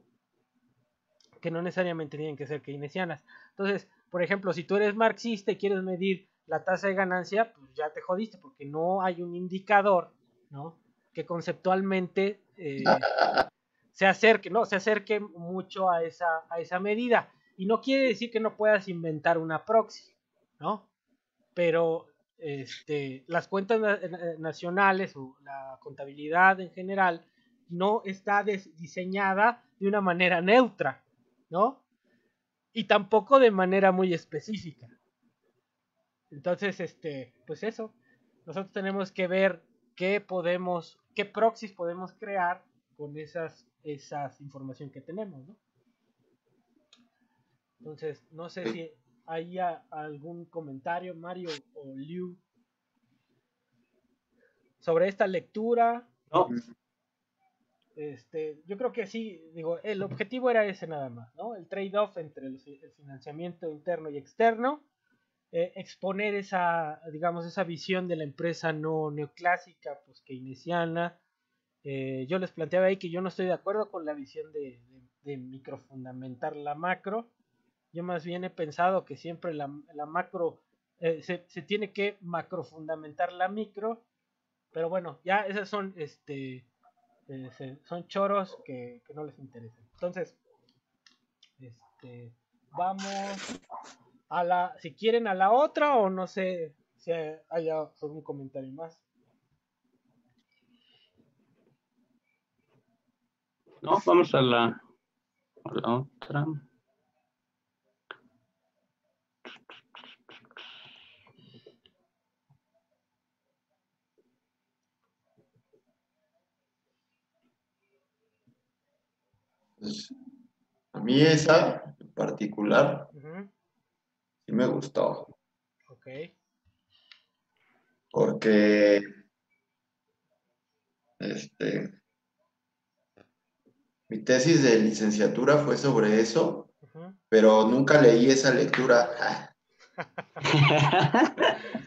que no necesariamente tienen que ser keynesianas. Entonces, por ejemplo, si tú eres marxista y quieres medir la tasa de ganancia, pues ya te jodiste, porque no hay un indicador, ¿no?, que conceptualmente se acerque mucho a esa medida. Y no quiere decir que no puedas inventar una proxy, ¿no? Pero las cuentas nacionales o la contabilidad en general no está diseñada de una manera neutra, ¿no? Y tampoco de manera muy específica. Entonces, pues eso, nosotros tenemos que ver qué proxies podemos crear con esas información que tenemos, ¿no? Entonces, no sé si hay algún comentario, Mario o Liu, sobre esta lectura. No. Yo creo que sí, digo, el objetivo era ese nada más, ¿no? El trade-off entre el financiamiento interno y externo, exponer esa visión de la empresa no neoclásica, pues keynesiana. Yo les planteaba ahí que yo no estoy de acuerdo con la visión de microfundamentar la macro. Yo más bien he pensado que siempre la macro se tiene que macrofundamentar la micro, pero bueno, ya esas son son choros que no les interesan. Entonces, vamos si quieren a la otra, o no sé si haya algún comentario más. No, vamos a la otra. Pues, a mí esa en particular sí me gustó. Ok. Porque mi tesis de licenciatura fue sobre eso, pero nunca leí esa lectura.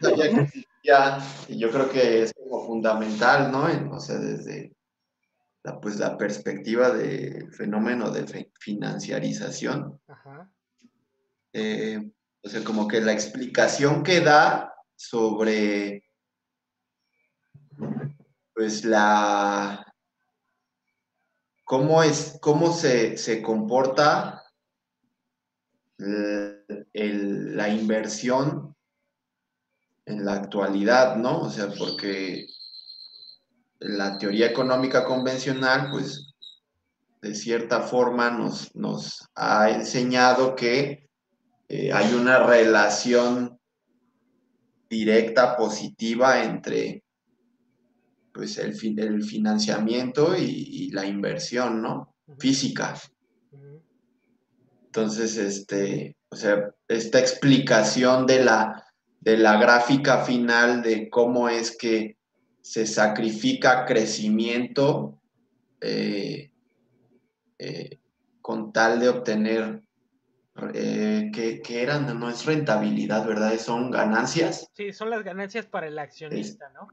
No sabía que existía, y yo creo que es como fundamental, ¿no? O sea, desde la perspectiva del fenómeno de financiarización. Ajá. O sea, como que la explicación que da sobre, pues, cómo se comporta la inversión en la actualidad, ¿no? O sea, porque la teoría económica convencional, pues, de cierta forma nos ha enseñado que hay una relación directa, positiva entre pues, el financiamiento y la inversión, ¿no? Ujú, Física. ujú, Entonces, o sea, esta explicación de la gráfica final de cómo es que se sacrifica crecimiento eh, eh, con tal de obtener, que eran, no es rentabilidad, ¿verdad? Son ganancias. sí, son las ganancias para el Es, accionista, ¿no?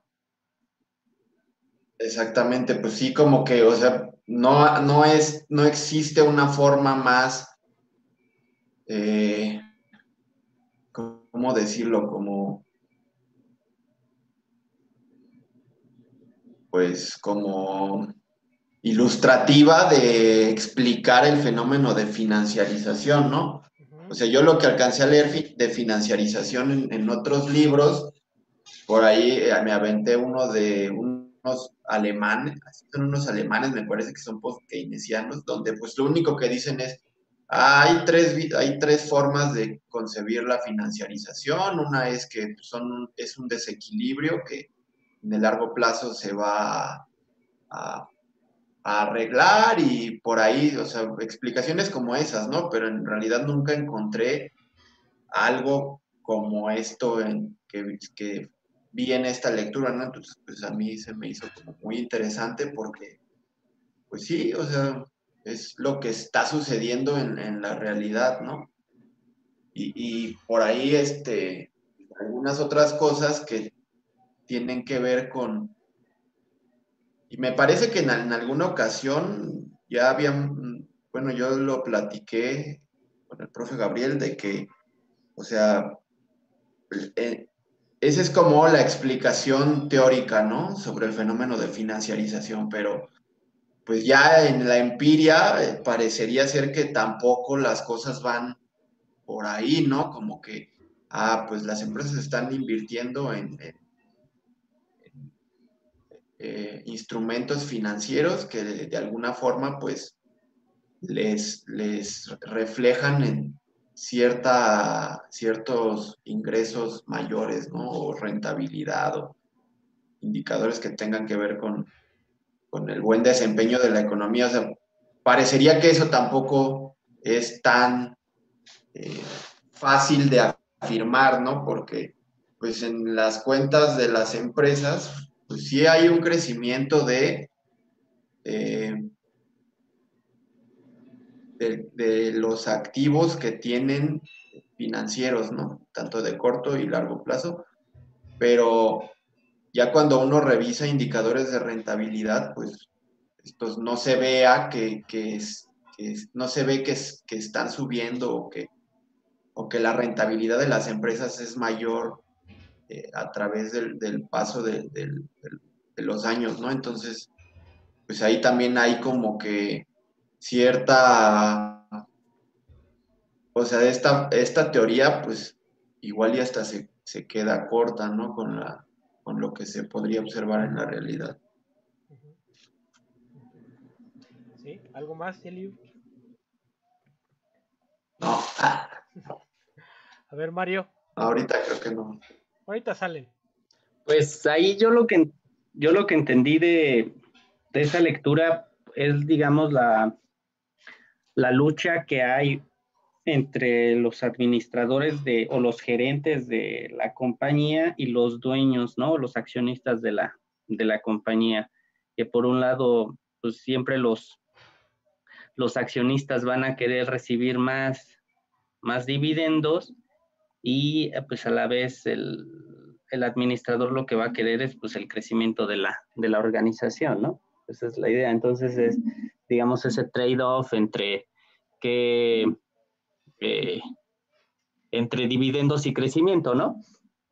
exactamente, pues sí, como que, o sea, no existe una forma más, eh, ¿cómo decirlo? Como, pues, como ilustrativa de explicar el fenómeno de financiarización, ¿no? O Ujú, sea, yo lo que alcancé a leer de financiarización en otros libros, por ahí me aventé uno de unos alemanes, son unos alemanes, me parece que son post-keynesianos, donde pues lo único que dicen es, hay tres formas de concebir la financiarización. Una es que es un desequilibrio que en el largo plazo se va a arreglar y por ahí, o sea, explicaciones como esas, ¿no? Pero en realidad nunca encontré algo como esto que vi en esta lectura, ¿no? Entonces, pues a mí se me hizo como muy interesante porque, pues sí, o sea, es lo que está sucediendo en la realidad, ¿no? Y por ahí, algunas otras cosas que tienen que ver con, y me parece que en alguna ocasión ya habían, bueno, yo lo platiqué con el profe Gabriel de que, o sea, eh, esa es como la explicación teórica, ¿no? Sobre el fenómeno de financiarización, pero pues ya en la empiria parecería ser que tampoco las cosas van por ahí, ¿no? Como que, pues las empresas están invirtiendo en instrumentos financieros que de alguna forma, pues, les reflejan en ciertos ingresos mayores, ¿no? O rentabilidad o indicadores que tengan que ver con el buen desempeño de la economía. O sea, parecería que eso tampoco es tan eh, fácil de afirmar, ¿no? Porque pues en las cuentas de las empresas, pues sí hay un crecimiento eh, de los activos que tienen financieros, ¿no? Tanto de corto y largo plazo, pero ya cuando uno revisa indicadores de rentabilidad, pues estos no se vea no se ve que están subiendo o que la rentabilidad de las empresas es mayor a través del paso de los años, ¿no? Entonces, pues ahí también hay como que cierta, o sea, esta teoría, pues igual y hasta se queda corta, ¿no? Con lo que se podría observar en la realidad. ujú. ¿Sí? ¿Algo más, Eliu? No, A ver, Mario, ahorita creo que no. ahorita salen. Pues ahí yo lo que entendí de esa lectura es, digamos, la lucha que hay entre los administradores o los gerentes de la compañía y los dueños, ¿no? Los accionistas de la compañía, que por un lado, pues siempre los accionistas van a querer recibir más dividendos y pues a la vez el administrador lo que va a querer es pues el crecimiento de la organización, ¿no? Esa es la idea. Entonces es, digamos, ese trade-off que, eh, entre dividendos y crecimiento, ¿no?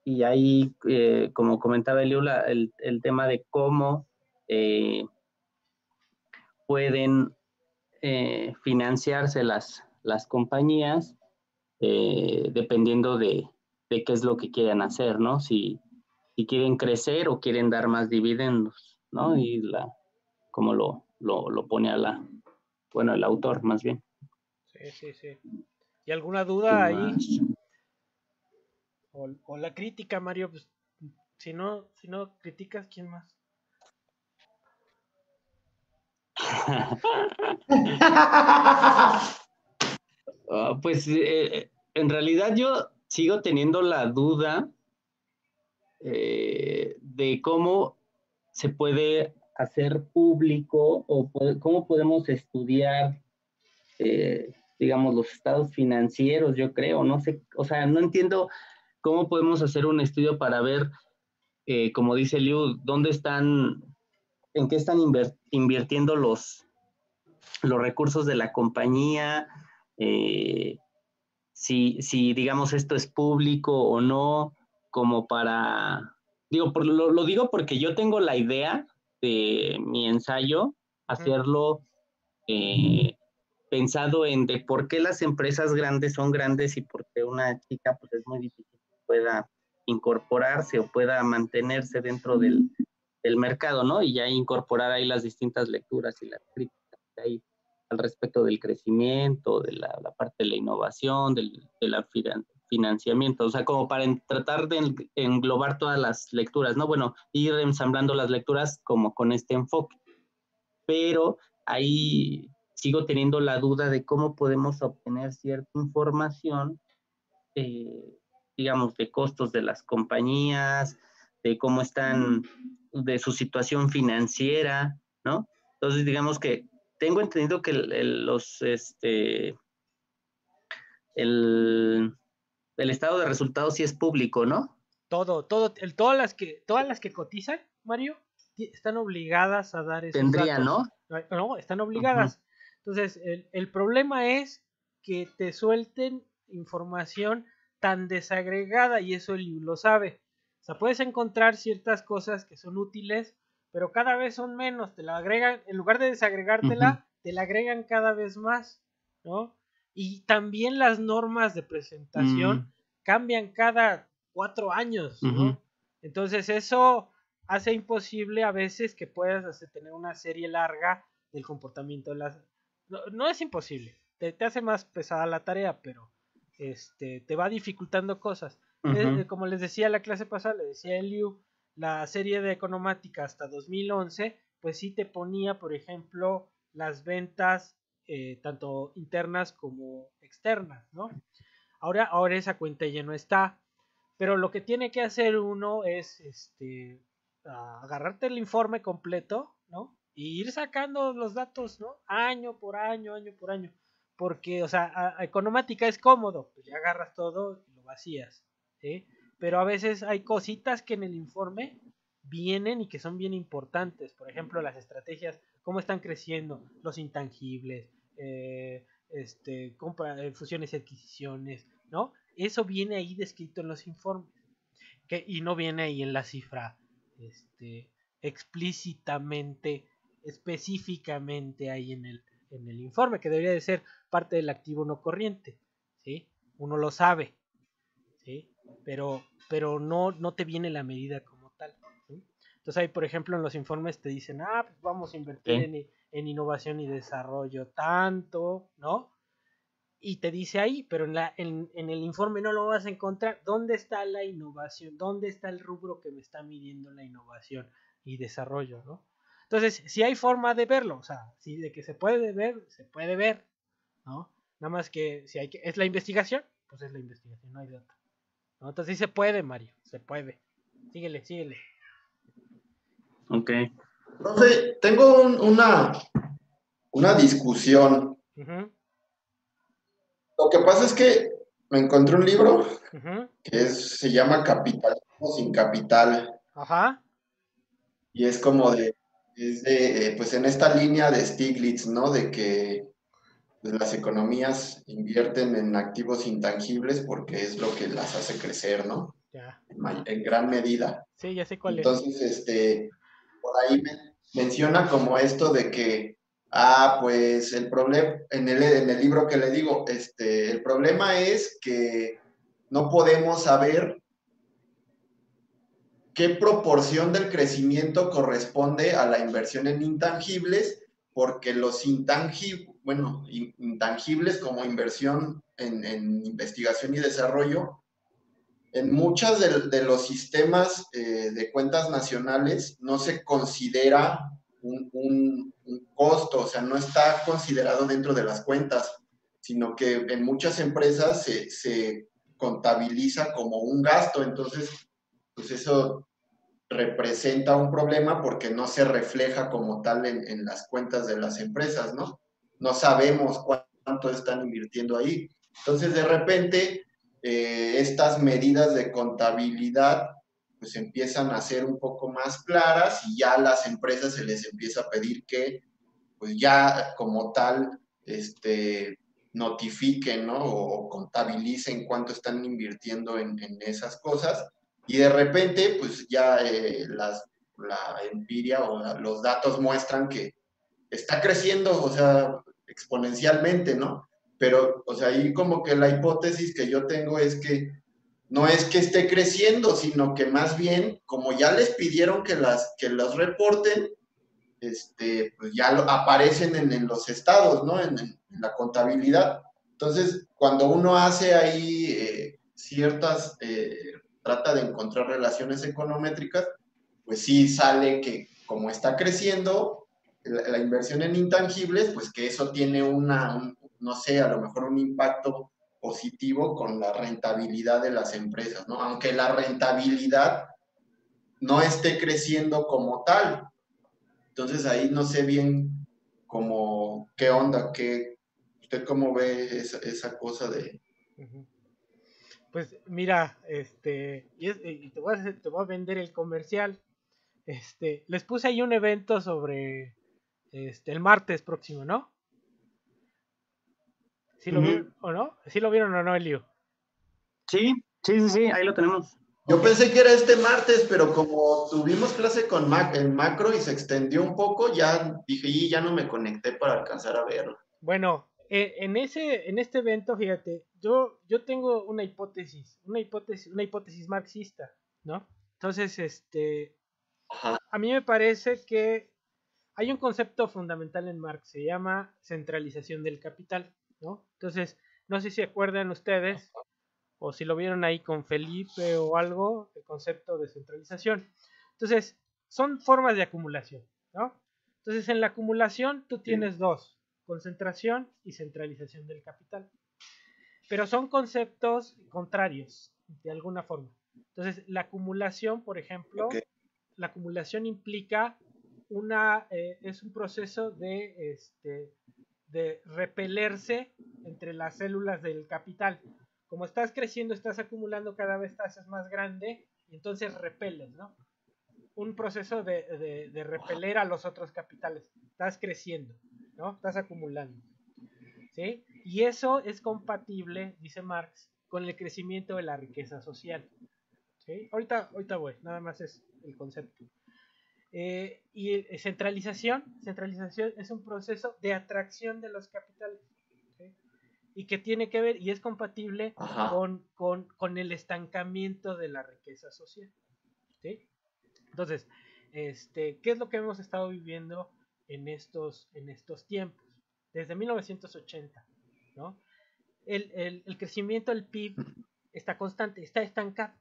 Y ahí, como comentaba Eliula, el tema de cómo pueden financiarse las compañías dependiendo de qué es lo que quieren hacer, ¿no? Si quieren crecer o quieren dar más dividendos, ¿no? Y como lo pone el autor, más bien. Sí. ¿Y alguna ¿Qué duda ahí? más? O la crítica, Mario, pues si no criticas, ¿quién más? Pues en realidad yo sigo teniendo la duda de cómo se puede hacer público o cómo podemos estudiar, digamos, los estados financieros, yo creo, no sé, o sea, no entiendo cómo podemos hacer un estudio para ver, como dice Liu, en qué están invirtiendo los recursos de la compañía, si digamos esto es público o no, como para, lo digo porque yo tengo la idea de mi ensayo, hacerlo pensado en de por qué las empresas grandes son grandes y por qué una chica pues es muy difícil que pueda incorporarse o pueda mantenerse dentro del mercado, ¿no? Y ya incorporar ahí las distintas lecturas y las críticas que hay al respecto del crecimiento, de la parte de la innovación, de la financiamiento, o sea, como para tratar de englobar todas las lecturas, ¿no? Bueno, ir ensamblando las lecturas como con este enfoque, pero ahí sigo teniendo la duda de cómo podemos obtener cierta información, digamos, de costos de las compañías, de cómo están, de su situación financiera, ¿no? Entonces, digamos que tengo entendido que el estado de resultados sí es público, ¿no? Todas las que cotizan, Mario, están obligadas a dar esos Tendría, datos. ¿no? No, están obligadas. Entonces, el problema es que te suelten información tan desagregada y eso el lo sabe. O sea, puedes encontrar ciertas cosas que son útiles, pero cada vez son menos. Te la agregan, en lugar de desagregártela, te la agregan cada vez más, ¿no? Y también las normas de presentación cambian cada 4 años, ¿no? Entonces eso hace imposible a veces que puedas tener una serie larga del comportamiento de las... No es imposible, te hace más pesada la tarea, pero te va dificultando cosas. Como les decía la clase pasada, le decía Eliu, la serie de economática hasta 2011, pues sí te ponía, por ejemplo, las ventas tanto internas como externas, ¿no? Ahora esa cuenta ya no está, pero lo que tiene que hacer uno es agarrarte el informe completo, ¿no? Y ir sacando los datos, ¿no? Año por año, año por año. Porque, o sea, economática es cómodo, pues ya agarras todo y lo vacías, ¿sí? Pero a veces hay cositas que en el informe vienen y que son bien importantes. Por ejemplo, las estrategias, cómo están creciendo, los intangibles, fusiones y adquisiciones, ¿no? Eso viene ahí descrito en los informes y no viene ahí en la cifra explícitamente, específicamente ahí en el informe, que debería de ser parte del activo no corriente, ¿sí? Uno lo sabe, ¿sí? Pero no te viene la medida como tal, ¿sí? Entonces ahí, por ejemplo, en los informes te dicen, pues vamos a invertir en innovación y desarrollo tanto, ¿no? Y te dice ahí, pero en el informe no lo vas a encontrar. ¿Dónde está la innovación? ¿Dónde está el rubro que me está midiendo la innovación y desarrollo, ¿no? Entonces, si hay forma de verlo, o sea, si de que se puede ver, ¿no? Nada más que si hay que, es la investigación, pues es la investigación, no hay de otra, ¿no? Entonces sí se puede, Mario, se puede. Síguele. Ok. Profe, tengo una discusión. Uh-huh. Lo que pasa es que me encontré un libro Uh-huh. que se llama Capitalismo sin Capital. Ajá. Y es como pues en esta línea de Stiglitz, ¿no? De que pues, las economías invierten en activos intangibles porque es lo que las hace crecer, ¿no? Ya. En gran medida. Sí, ya sé cuál es. Entonces, por ahí menciona como esto de que, pues el problema, en el libro que le digo, el problema es que no podemos saber qué proporción del crecimiento corresponde a la inversión en intangibles, porque los intangibles como inversión en investigación y desarrollo, en muchos de los sistemas de cuentas nacionales no se considera un costo, o sea, no está considerado dentro de las cuentas, sino que en muchas empresas se contabiliza como un gasto. Entonces, pues eso representa un problema porque no se refleja como tal en las cuentas de las empresas, ¿no? No sabemos cuánto están invirtiendo ahí. Entonces, de repente, estas medidas de contabilidad pues empiezan a ser un poco más claras y ya a las empresas se les empieza a pedir que pues ya como tal notifiquen, ¿no? O contabilicen cuánto están invirtiendo en esas cosas, y de repente pues ya la empiria o los datos muestran que está creciendo, o sea, exponencialmente, ¿no? Pero, o sea, ahí como que la hipótesis que yo tengo es que no es que esté creciendo, sino que más bien, como ya les pidieron que los reporten, pues ya aparecen en los estados, ¿no? En la contabilidad. Entonces, cuando uno hace ahí trata de encontrar relaciones econométricas, pues sí sale que como está creciendo la inversión en intangibles, pues que eso tiene no sé, a lo mejor un impacto positivo con la rentabilidad de las empresas, ¿no? Aunque la rentabilidad no esté creciendo como tal. Entonces ahí no sé bien qué onda, usted cómo ve esa cosa de... Pues mira, y te voy a vender el comercial. Les puse ahí un evento sobre el martes próximo, ¿no? ¿Sí lo vieron o no? ¿Sí lo vieron o no, Elio? Sí, sí, sí, sí, ahí lo tenemos. Yo Ok. pensé que era este martes, pero como tuvimos clase en macro y se extendió un poco, ya dije, y ya no me conecté para alcanzar a verlo. Bueno, en este evento, fíjate, yo tengo una hipótesis marxista, ¿no? Entonces, Ajá. a mí me parece que hay un concepto fundamental en Marx, se llama centralización del capital, ¿no? Entonces, no sé si acuerdan ustedes, o si lo vieron ahí con Felipe o algo, el concepto de centralización. Entonces, son formas de acumulación, ¿no? Entonces, en la acumulación tú tienes dos, concentración y centralización del capital. Pero son conceptos contrarios, de alguna forma. Entonces, la acumulación, por ejemplo, Okay. la acumulación implica es un proceso de repelerse entre las células del capital. Como estás creciendo, estás acumulando, cada vez te haces más grande y entonces repeles, ¿no? Un proceso de repeler a los otros capitales. Estás creciendo, ¿no? Estás acumulando. ¿Sí? Y eso es compatible, dice Marx, con el crecimiento de la riqueza social. ¿Sí? Ahorita voy, nada más es el concepto. Centralización es un proceso de atracción de los capitales, ¿sí? Y que tiene que ver y es compatible con el estancamiento de la riqueza social, ¿sí? Entonces, ¿qué es lo que hemos estado viviendo en estos tiempos? Desde 1980, ¿no? El crecimiento del PIB está constante, está estancado,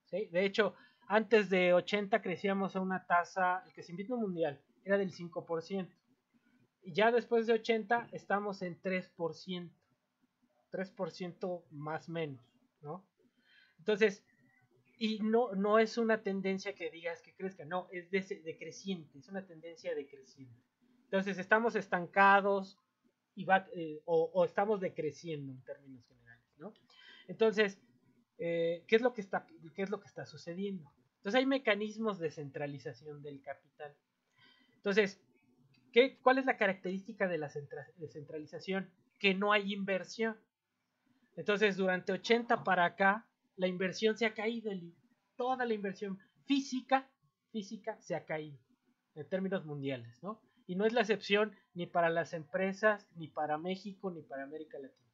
¿sí? De hecho, antes de 80 crecíamos a una tasa, el crecimiento mundial era del 5%. Y ya después de 80 estamos en 3% más menos, ¿no? Entonces, y no es una tendencia que digas que crezca, no, es decreciente, es una tendencia decreciente. Entonces, estamos estancados o estamos decreciendo en términos generales, ¿no? Entonces, ¿qué es lo que está sucediendo? Entonces, hay mecanismos de centralización del capital. Entonces, ¿cuál es la característica de la centralización? Que no hay inversión. Entonces, durante 80 para acá, la inversión se ha caído. Toda la inversión física se ha caído en términos mundiales, ¿no? Y no es la excepción ni para las empresas, ni para México, ni para América Latina.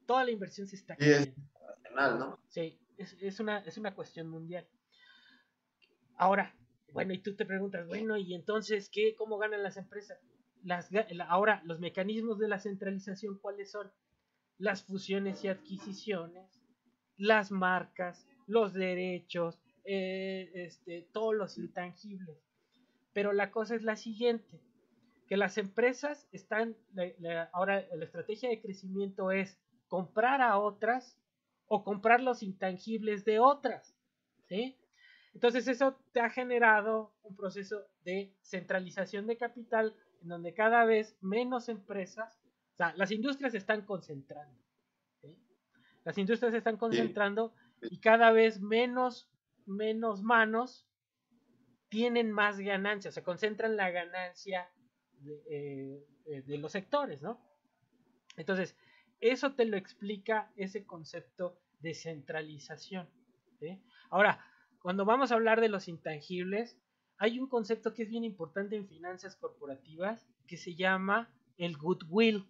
Toda la inversión se está Sí, cayendo. internacional, ¿no? Sí, es una cuestión mundial. Ahora, bueno, y tú te preguntas, bueno, ¿y entonces qué? ¿Cómo ganan las empresas? Ahora, los mecanismos de la centralización, ¿cuáles son? Las fusiones y adquisiciones, las marcas, los derechos, todos los intangibles. Pero la cosa es la siguiente, que las empresas están, ahora la estrategia de crecimiento es comprar a otras o comprar los intangibles de otras, ¿sí? Entonces eso te ha generado un proceso de centralización de capital en donde cada vez menos empresas, o sea, las industrias se están concentrando, ¿sí? Las industrias se están Sí, concentrando y cada vez menos manos tienen más ganancias, se concentran la ganancia de los sectores, ¿no? Entonces, eso te lo explica ese concepto de centralización, ¿sí? Ahora, cuando vamos a hablar de los intangibles, hay un concepto que es bien importante en finanzas corporativas que se llama el goodwill,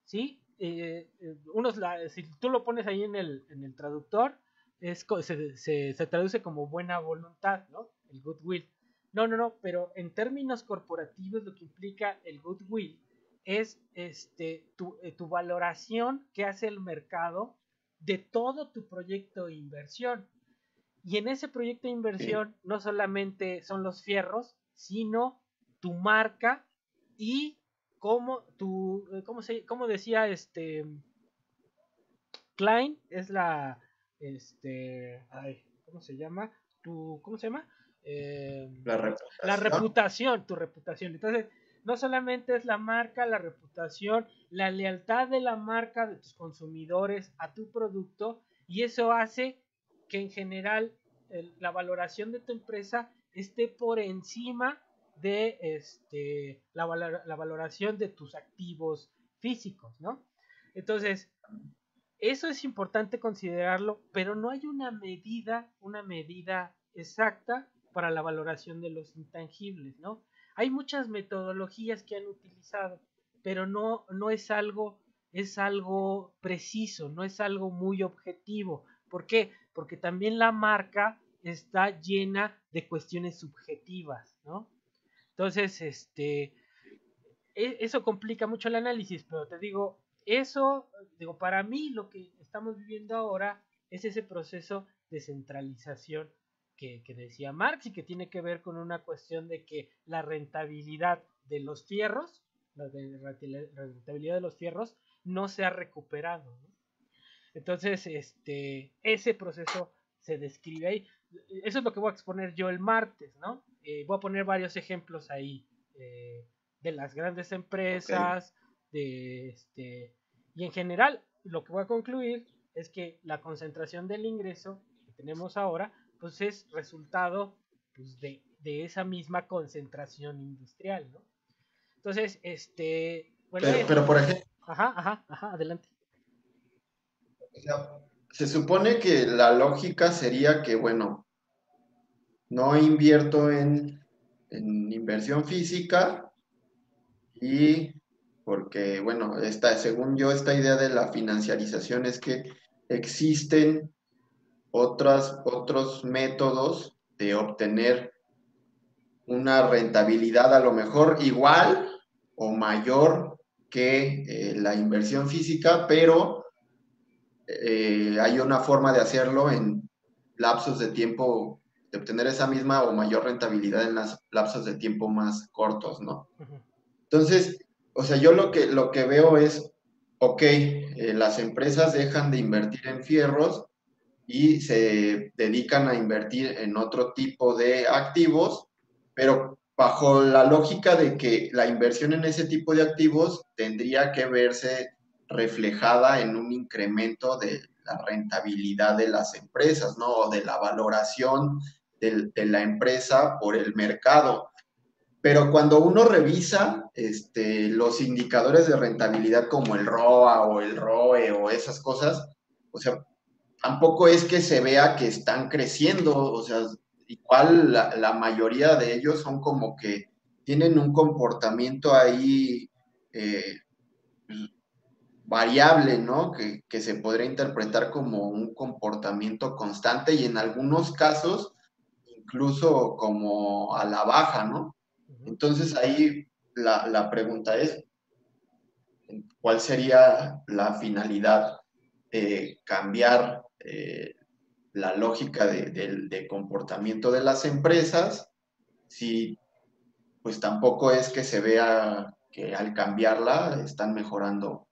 ¿sí? Si tú lo pones ahí en el traductor, se traduce como buena voluntad, ¿no? El goodwill. No, pero en términos corporativos lo que implica el goodwill es tu valoración que hace el mercado de todo tu proyecto de inversión. Y en ese proyecto de sí. inversión no solamente son los fierros, sino tu marca y cómo decía Klein, es ¿cómo se llama? ¿Cómo se llama? Eh, La la reputación. reputación, tu reputación. Entonces, no solamente es la marca, la reputación, la lealtad de la marca, de tus consumidores a tu producto, y eso hace que en general la valoración de tu empresa esté por encima de la valoración de tus activos físicos, ¿no? Entonces, eso es importante considerarlo, pero no hay una medida exacta para la valoración de los intangibles, ¿no? Hay muchas metodologías que han utilizado, pero no es algo preciso, no es algo muy objetivo. ¿Por qué? Porque también la marca está llena de cuestiones subjetivas, ¿no? Entonces, eso complica mucho el análisis, pero te digo, para mí lo que estamos viviendo ahora es ese proceso de centralización que decía Marx y que tiene que ver con una cuestión de que la rentabilidad de los fierros, la rentabilidad de los fierros no se ha recuperado, ¿no? Entonces, ese proceso se describe ahí. Eso es lo que voy a exponer yo el martes, ¿no? Voy a poner varios ejemplos ahí de las grandes Ok. empresas, y en general lo que voy a concluir es que la concentración del ingreso que tenemos ahora, pues es resultado pues, de esa misma concentración industrial, ¿no? Entonces, bueno, Pero, por ejemplo, adelante. o sea, se supone que la lógica sería que, bueno, no invierto en inversión física y porque, bueno, según yo, esta idea de la financiarización es que existen otros métodos de obtener una rentabilidad a lo mejor igual o mayor que la inversión física, pero hay una forma de hacerlo en lapsos de tiempo, de obtener esa misma o mayor rentabilidad en los lapsos de tiempo más cortos, ¿no? Uh-huh. Entonces, o sea, yo lo que veo es, ok, las empresas dejan de invertir en fierros y se dedican a invertir en otro tipo de activos, pero bajo la lógica de que la inversión en ese tipo de activos tendría que verse reflejada en un incremento de la rentabilidad de las empresas, ¿no? O de la valoración de la empresa por el mercado. Pero cuando uno revisa los indicadores de rentabilidad como el ROA o el ROE o esas cosas, o sea, tampoco es que se vea que están creciendo, o sea, igual la mayoría de ellos son como que tienen un comportamiento ahí, eh, variable, ¿no? Que se podría interpretar como un comportamiento constante y en algunos casos incluso como a la baja, ¿no? Ujú. Entonces ahí la pregunta es, ¿cuál sería la finalidad de cambiar la lógica de comportamiento de las empresas si pues tampoco es que se vea que al cambiarla están mejorando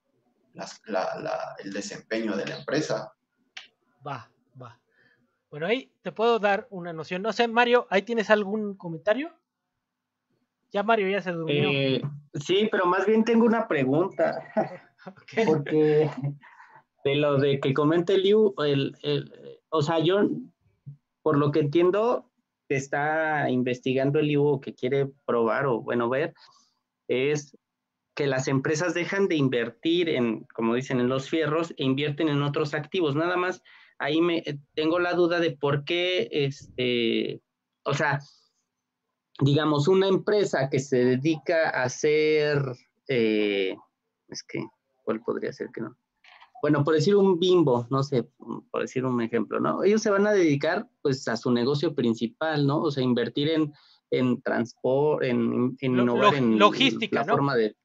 el desempeño de la empresa? Va, va. Bueno, ahí te puedo dar una noción. No sé, Mario, ¿ahí tienes algún comentario? Ya Mario ya se durmió. Eh, sí, pero más bien tengo una pregunta, Ok. porque de lo de que comenta Liu, o sea, yo, por lo que entiendo, que está investigando el Liu o que quiere probar o, bueno, ver, es que las empresas dejan de invertir en, como dicen, en los fierros e invierten en otros activos. Nada más, ahí tengo la duda de por qué, o sea, digamos, una empresa que se dedica a hacer, eh, es que, ¿cuál podría ser que no? Bueno, por decir un Bimbo, no sé, por decir un ejemplo, ¿no? Ellos se van a dedicar, pues, a su negocio principal, ¿no? O sea, invertir en transporte, en innovar en Logística, la ¿no? forma de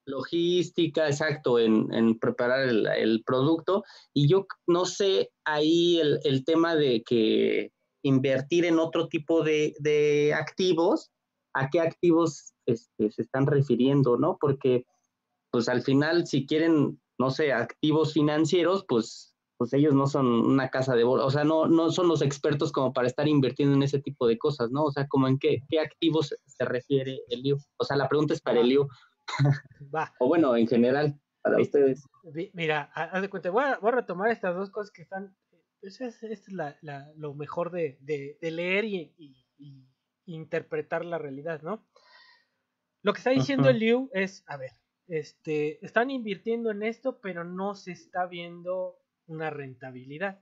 logística, exacto, en preparar el producto. Y yo no sé ahí el tema de que invertir en otro tipo de activos, a qué activos se están refiriendo, ¿no? Porque pues al final si quieren, no sé, activos financieros, pues ellos no son una casa de bolsa, o sea, no son los expertos como para estar invirtiendo en ese tipo de cosas, ¿no? O sea, como en qué activos se refiere el lío. O sea, la pregunta es para el Va, lío. va. O bueno, en general, para Mi- ustedes. Mira, haz de cuenta, voy a retomar estas dos cosas que están. Es lo mejor de leer y interpretar la realidad, ¿no? Lo que está diciendo el Ujú, Liu es, a ver, están invirtiendo en esto, pero no se está viendo una rentabilidad.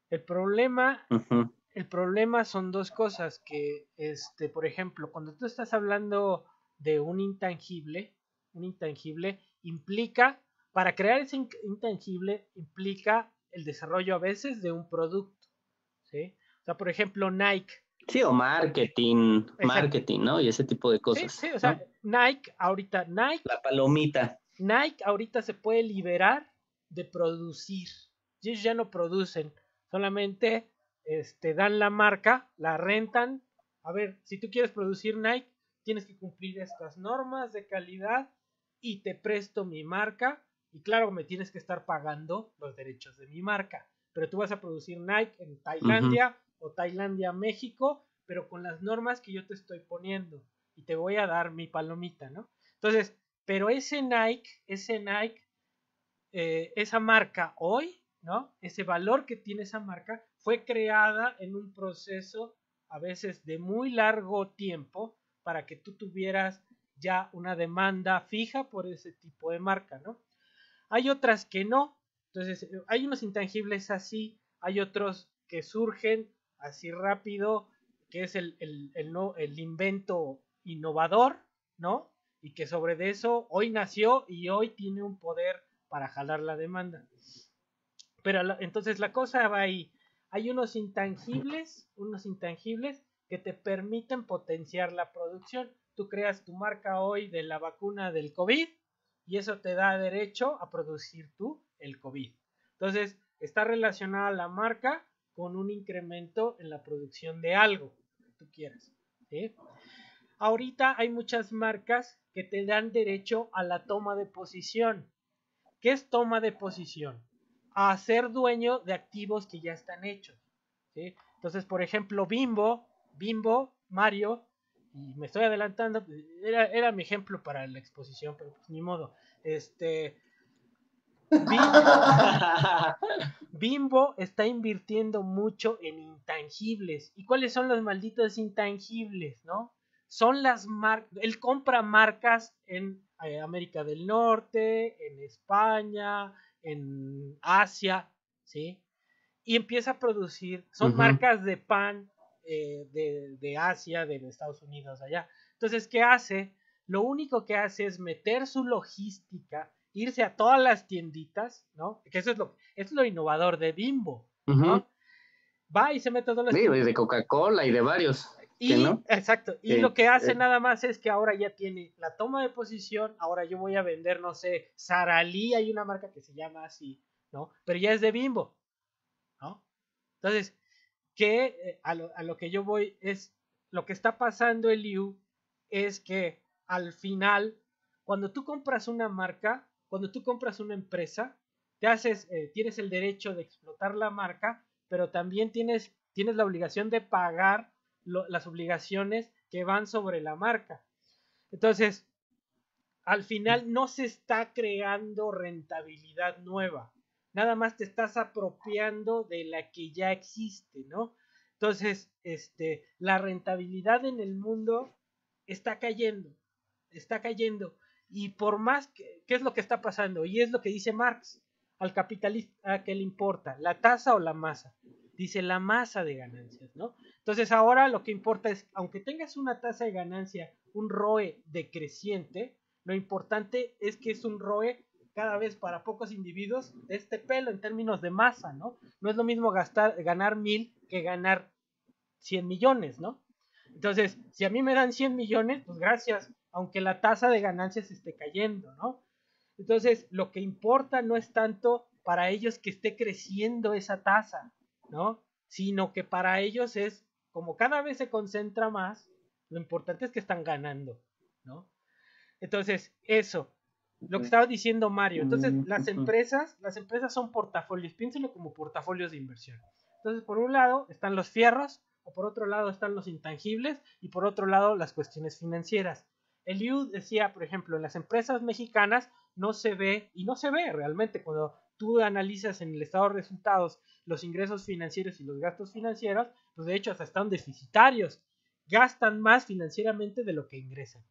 El problema, ujú, el problema son dos cosas, que, por ejemplo, cuando tú estás hablando de un intangible implica, para crear ese intangible, implica el desarrollo a veces de un producto, ¿sí? O sea, por ejemplo, Nike. sí, o Exacto. ¿no? Y ese tipo de Sí, cosas, sí, o sea, ¿no? Nike La palomita. Nike ahorita se puede liberar de producir. Y ellos ya no producen, solamente dan la marca, la rentan. A ver, si tú quieres producir Nike, tienes que cumplir estas normas de calidad y te presto mi marca. Y claro, me tienes que estar pagando los derechos de mi marca. Pero tú vas a producir Nike en Ujú, Tailandia o Tailandia, México, pero con las normas que yo te estoy poniendo. Y te voy a dar mi palomita, ¿no? Entonces, pero ese Nike, esa marca hoy, ¿no? Ese valor que tiene esa marca fue creada en un proceso a veces de muy largo tiempo para que tú tuvieras ya una demanda fija por ese tipo de marca, ¿no? Hay otras que no. Entonces, hay unos intangibles así, hay otros que surgen así rápido, que es no, el invento innovador, ¿no? Y que sobre de eso hoy nació y hoy tiene un poder para jalar la demanda. Pero entonces la cosa va ahí. Hay unos intangibles que te permiten potenciar la producción. Tú creas tu marca hoy de la vacuna del COVID y eso te da derecho a producir tú el COVID. Entonces, está relacionada la marca con un incremento en la producción de algo que tú quieras. ¿Sí? Ahorita hay muchas marcas que te dan derecho a la toma de posición. ¿Qué es toma de posición? A ser dueño de activos que ya están hechos. ¿Sí? Entonces, por ejemplo, Bimbo, Mario, y me estoy adelantando, era mi ejemplo para la exposición, pero pues ni modo. Bimbo está invirtiendo mucho en intangibles. ¿Y cuáles son los malditos intangibles, no? Son las marcas. Él compra marcas en América del Norte, en España, en Asia, ¿sí? Y empieza a producir. Son ujú, marcas de pan de Asia, de Estados Unidos, allá. Entonces, ¿qué hace? Lo único que hace es meter su logística irse a todas las tienditas, ¿no? Que eso es lo innovador de Bimbo, ¿no? Ujú. Va y se mete a todas las Digo, y tienditas. de Coca-Cola y de varios, que Y, no. exacto, y Sí, lo que hace nada más es que ahora ya tiene la toma de posición, ahora yo voy a vender, no sé, Sara Lee, hay una marca que se llama así, ¿no? Pero ya es de Bimbo, ¿no? Entonces, que a lo que yo voy es, lo que está pasando en Liu es que al final, cuando tú compras una marca, cuando tú compras una empresa, tienes el derecho de explotar la marca, pero también tienes la obligación de pagar las obligaciones que van sobre la marca. Entonces, al final no se está creando rentabilidad nueva, nada más te estás apropiando de la que ya existe, ¿no? Entonces, la rentabilidad en el mundo está cayendo, está cayendo. Y por más ¿qué es lo que está pasando? Y es lo que dice Marx, al capitalista que le importa, la tasa o la masa. Dice la masa de ganancias, ¿no? Entonces ahora lo que importa es, aunque tengas una tasa de ganancia, un ROE decreciente, lo importante es que es un ROE cada vez para pocos individuos de este pelo en términos de masa, ¿no? No es lo mismo ganar 1000 que ganar 100 millones, ¿no? Entonces, si a mí me dan 100 millones, pues gracias, aunque la tasa de ganancias esté cayendo, ¿no? Entonces, lo que importa no es tanto para ellos que esté creciendo esa tasa, ¿no? Sino que para ellos es, como cada vez se concentra más, lo importante es que están ganando, ¿no? Entonces, eso, lo que estaba diciendo Mario. Entonces, las empresas son portafolios, piénsenlo como portafolios de inversión. Entonces, por un lado están los fierros, o por otro lado están los intangibles, y por otro lado las cuestiones financieras. Eliud decía, por ejemplo, en las empresas mexicanas no se ve, y no se ve realmente cuando tú analizas en el estado de resultados los ingresos financieros y los gastos financieros, pues de hecho hasta están deficitarios, gastan más financieramente de lo que ingresan.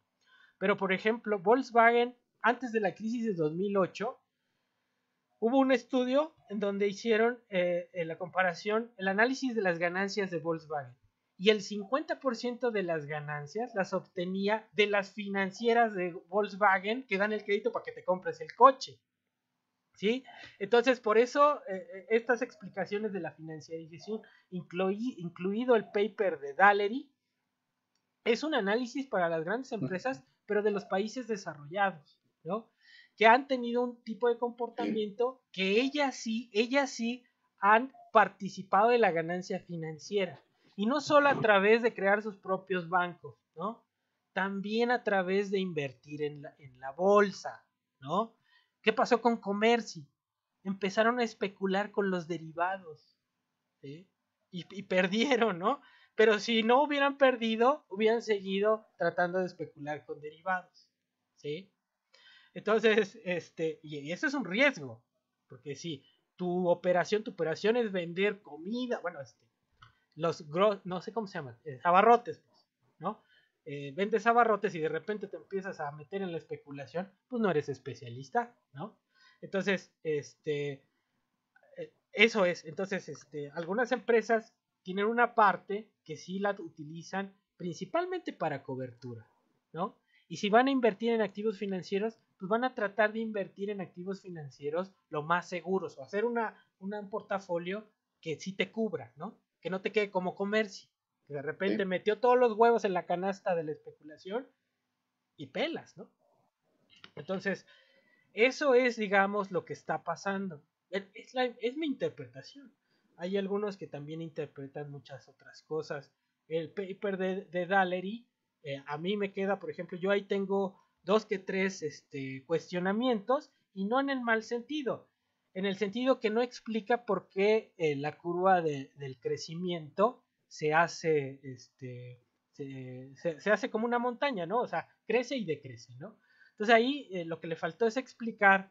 Pero, por ejemplo, Volkswagen, antes de la crisis de 2008, hubo un estudio en donde hicieron la comparación, el análisis de las ganancias de Volkswagen. Y el 50% de las ganancias las obtenía de las financieras de Volkswagen que dan el crédito para que te compres el coche. ¿Sí? Entonces, por eso estas explicaciones de la financiarización, incluido el paper de Dallery, es un análisis para las grandes empresas, pero de los países desarrollados, ¿no? Que han tenido un tipo de comportamiento que ellas sí han participado de la ganancia financiera. Y no solo a través de crear sus propios bancos, ¿no? También a través de invertir en la bolsa, ¿no? ¿Qué pasó con Comerci? Empezaron a especular con los derivados, ¿sí? Y perdieron, ¿no? Pero si no hubieran perdido, hubieran seguido tratando de especular con derivados, ¿sí? Entonces, y eso es un riesgo, porque si tu operación es vender comida, bueno, no sé cómo se llaman, abarrotes, pues, ¿no? Vendes abarrotes y de repente te empiezas a meter en la especulación, pues no eres especialista, ¿no? Entonces, eso es. Entonces, algunas empresas tienen una parte que sí la utilizan principalmente para cobertura, ¿no? Y si van a invertir en activos financieros, pues van a tratar de invertir en activos financieros lo más seguros o hacer un portafolio que sí te cubra, ¿no? Que no te quede como Comercio, que de repente metió todos los huevos en la canasta de la especulación y pelas, ¿no? Entonces, eso es, digamos, lo que está pasando. Es mi interpretación. Hay algunos que también interpretan muchas otras cosas. El paper de Dallery, a mí me queda, por ejemplo, yo ahí tengo 2 que 3 cuestionamientos y no en el mal sentido. En el sentido que no explica por qué la curva del crecimiento se hace, se hace como una montaña, ¿no? O sea, crece y decrece, ¿no? Entonces ahí lo que le faltó es explicar,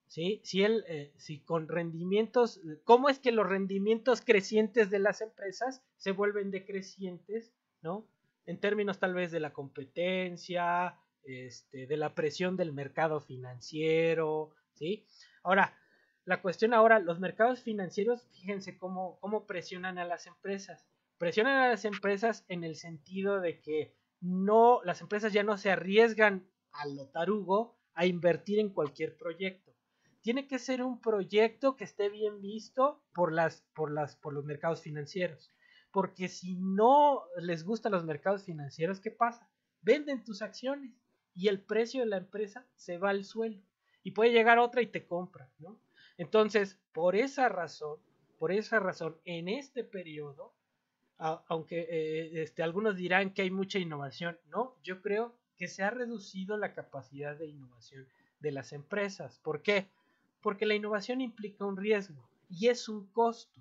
¿sí? Si con rendimientos, cómo es que los rendimientos crecientes de las empresas se vuelven decrecientes, ¿no? En términos tal vez de la competencia, de la presión del mercado financiero, ¿sí? Ahora, la cuestión ahora, los mercados financieros, fíjense cómo presionan a las empresas. Presionan a las empresas en el sentido de que las empresas ya no se arriesgan a lo tarugo a invertir en cualquier proyecto. Tiene que ser un proyecto que esté bien visto por los mercados financieros. Porque si no les gustan los mercados financieros, ¿qué pasa? Venden tus acciones y el precio de la empresa se va al suelo. Y puede llegar otra y te compra, ¿no? Entonces, por esa razón, en este periodo, aunque algunos dirán que hay mucha innovación, no, yo creo que se ha reducido la capacidad de innovación de las empresas. ¿Por qué? Porque la innovación implica un riesgo y es un costo,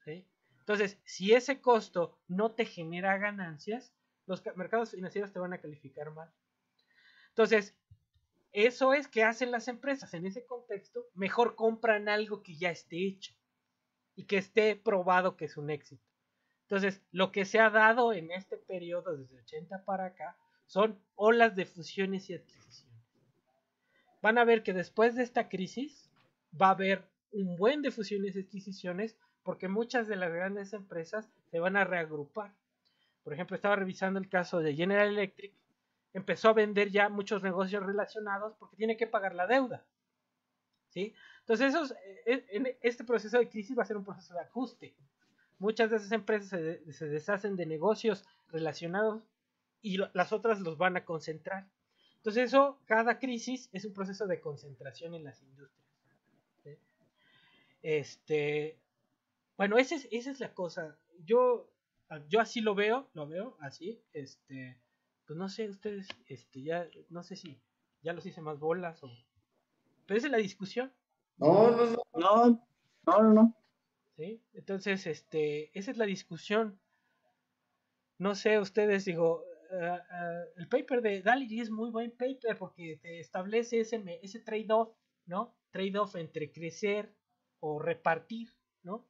¿sí? Entonces, si ese costo no te genera ganancias, los mercados financieros te van a calificar mal. Entonces, eso es que hacen las empresas en ese contexto, mejor compran algo que ya esté hecho y que esté probado que es un éxito. Entonces, lo que se ha dado en este periodo desde 80 para acá son olas de fusiones y adquisiciones. Van a ver que después de esta crisis va a haber un buen de fusiones y adquisiciones porque muchas de las grandes empresas se van a reagrupar. Por ejemplo, estaba revisando el caso de General Electric, empezó a vender ya muchos negocios relacionados porque tiene que pagar la deuda, ¿sí? Entonces, en este proceso de crisis va a ser un proceso de ajuste. Muchas de esas empresas se deshacen de negocios relacionados y las otras los van a concentrar. Entonces eso, cada crisis es un proceso de concentración en las industrias, ¿sí? Bueno, esa es la cosa. Yo así lo veo así. Pues no sé, ustedes, ya, no sé si ya los hice más bolas o... Pero esa es la discusión, No, no, no. No, no, no. ¿sí? Entonces, esa es la discusión. No sé, ustedes, digo, el paper de Daly es muy buen paper porque te establece ese trade-off, ¿no? Trade-off entre crecer o repartir, ¿no?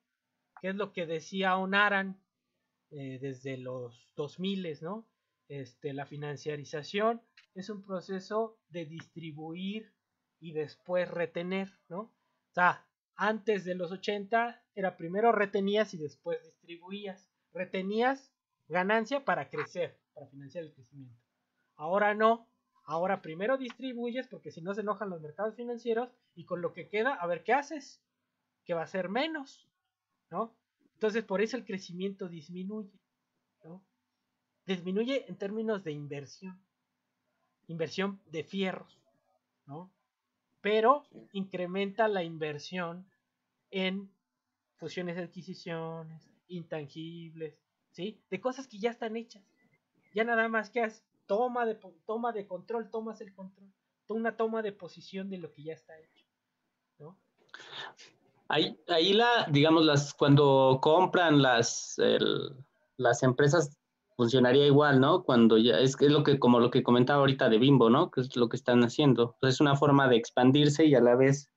Que es lo que decía Onaran desde los 2000, ¿no? La financiarización es un proceso de distribuir y después retener, ¿no? O sea, antes de los 80 era primero retenías y después distribuías. Retenías ganancia para crecer, para financiar el crecimiento. Ahora no, ahora primero distribuyes porque si no se enojan los mercados financieros y con lo que queda, a ver qué haces, que va a ser menos, ¿no? Entonces por eso el crecimiento disminuye, ¿no? Disminuye en términos de inversión de fierros, ¿no? Pero incrementa la inversión en fusiones y adquisiciones, intangibles, ¿sí? De cosas que ya están hechas. Ya nada más que haces toma de control, tomas el control, una toma de posición de lo que ya está hecho, ¿no? Ahí digamos, cuando compran las empresas funcionaría igual, ¿no? Cuando ya, es lo que, como lo que comentaba ahorita de Bimbo, ¿no? Que es lo que están haciendo. Entonces es una forma de expandirse y a la vez,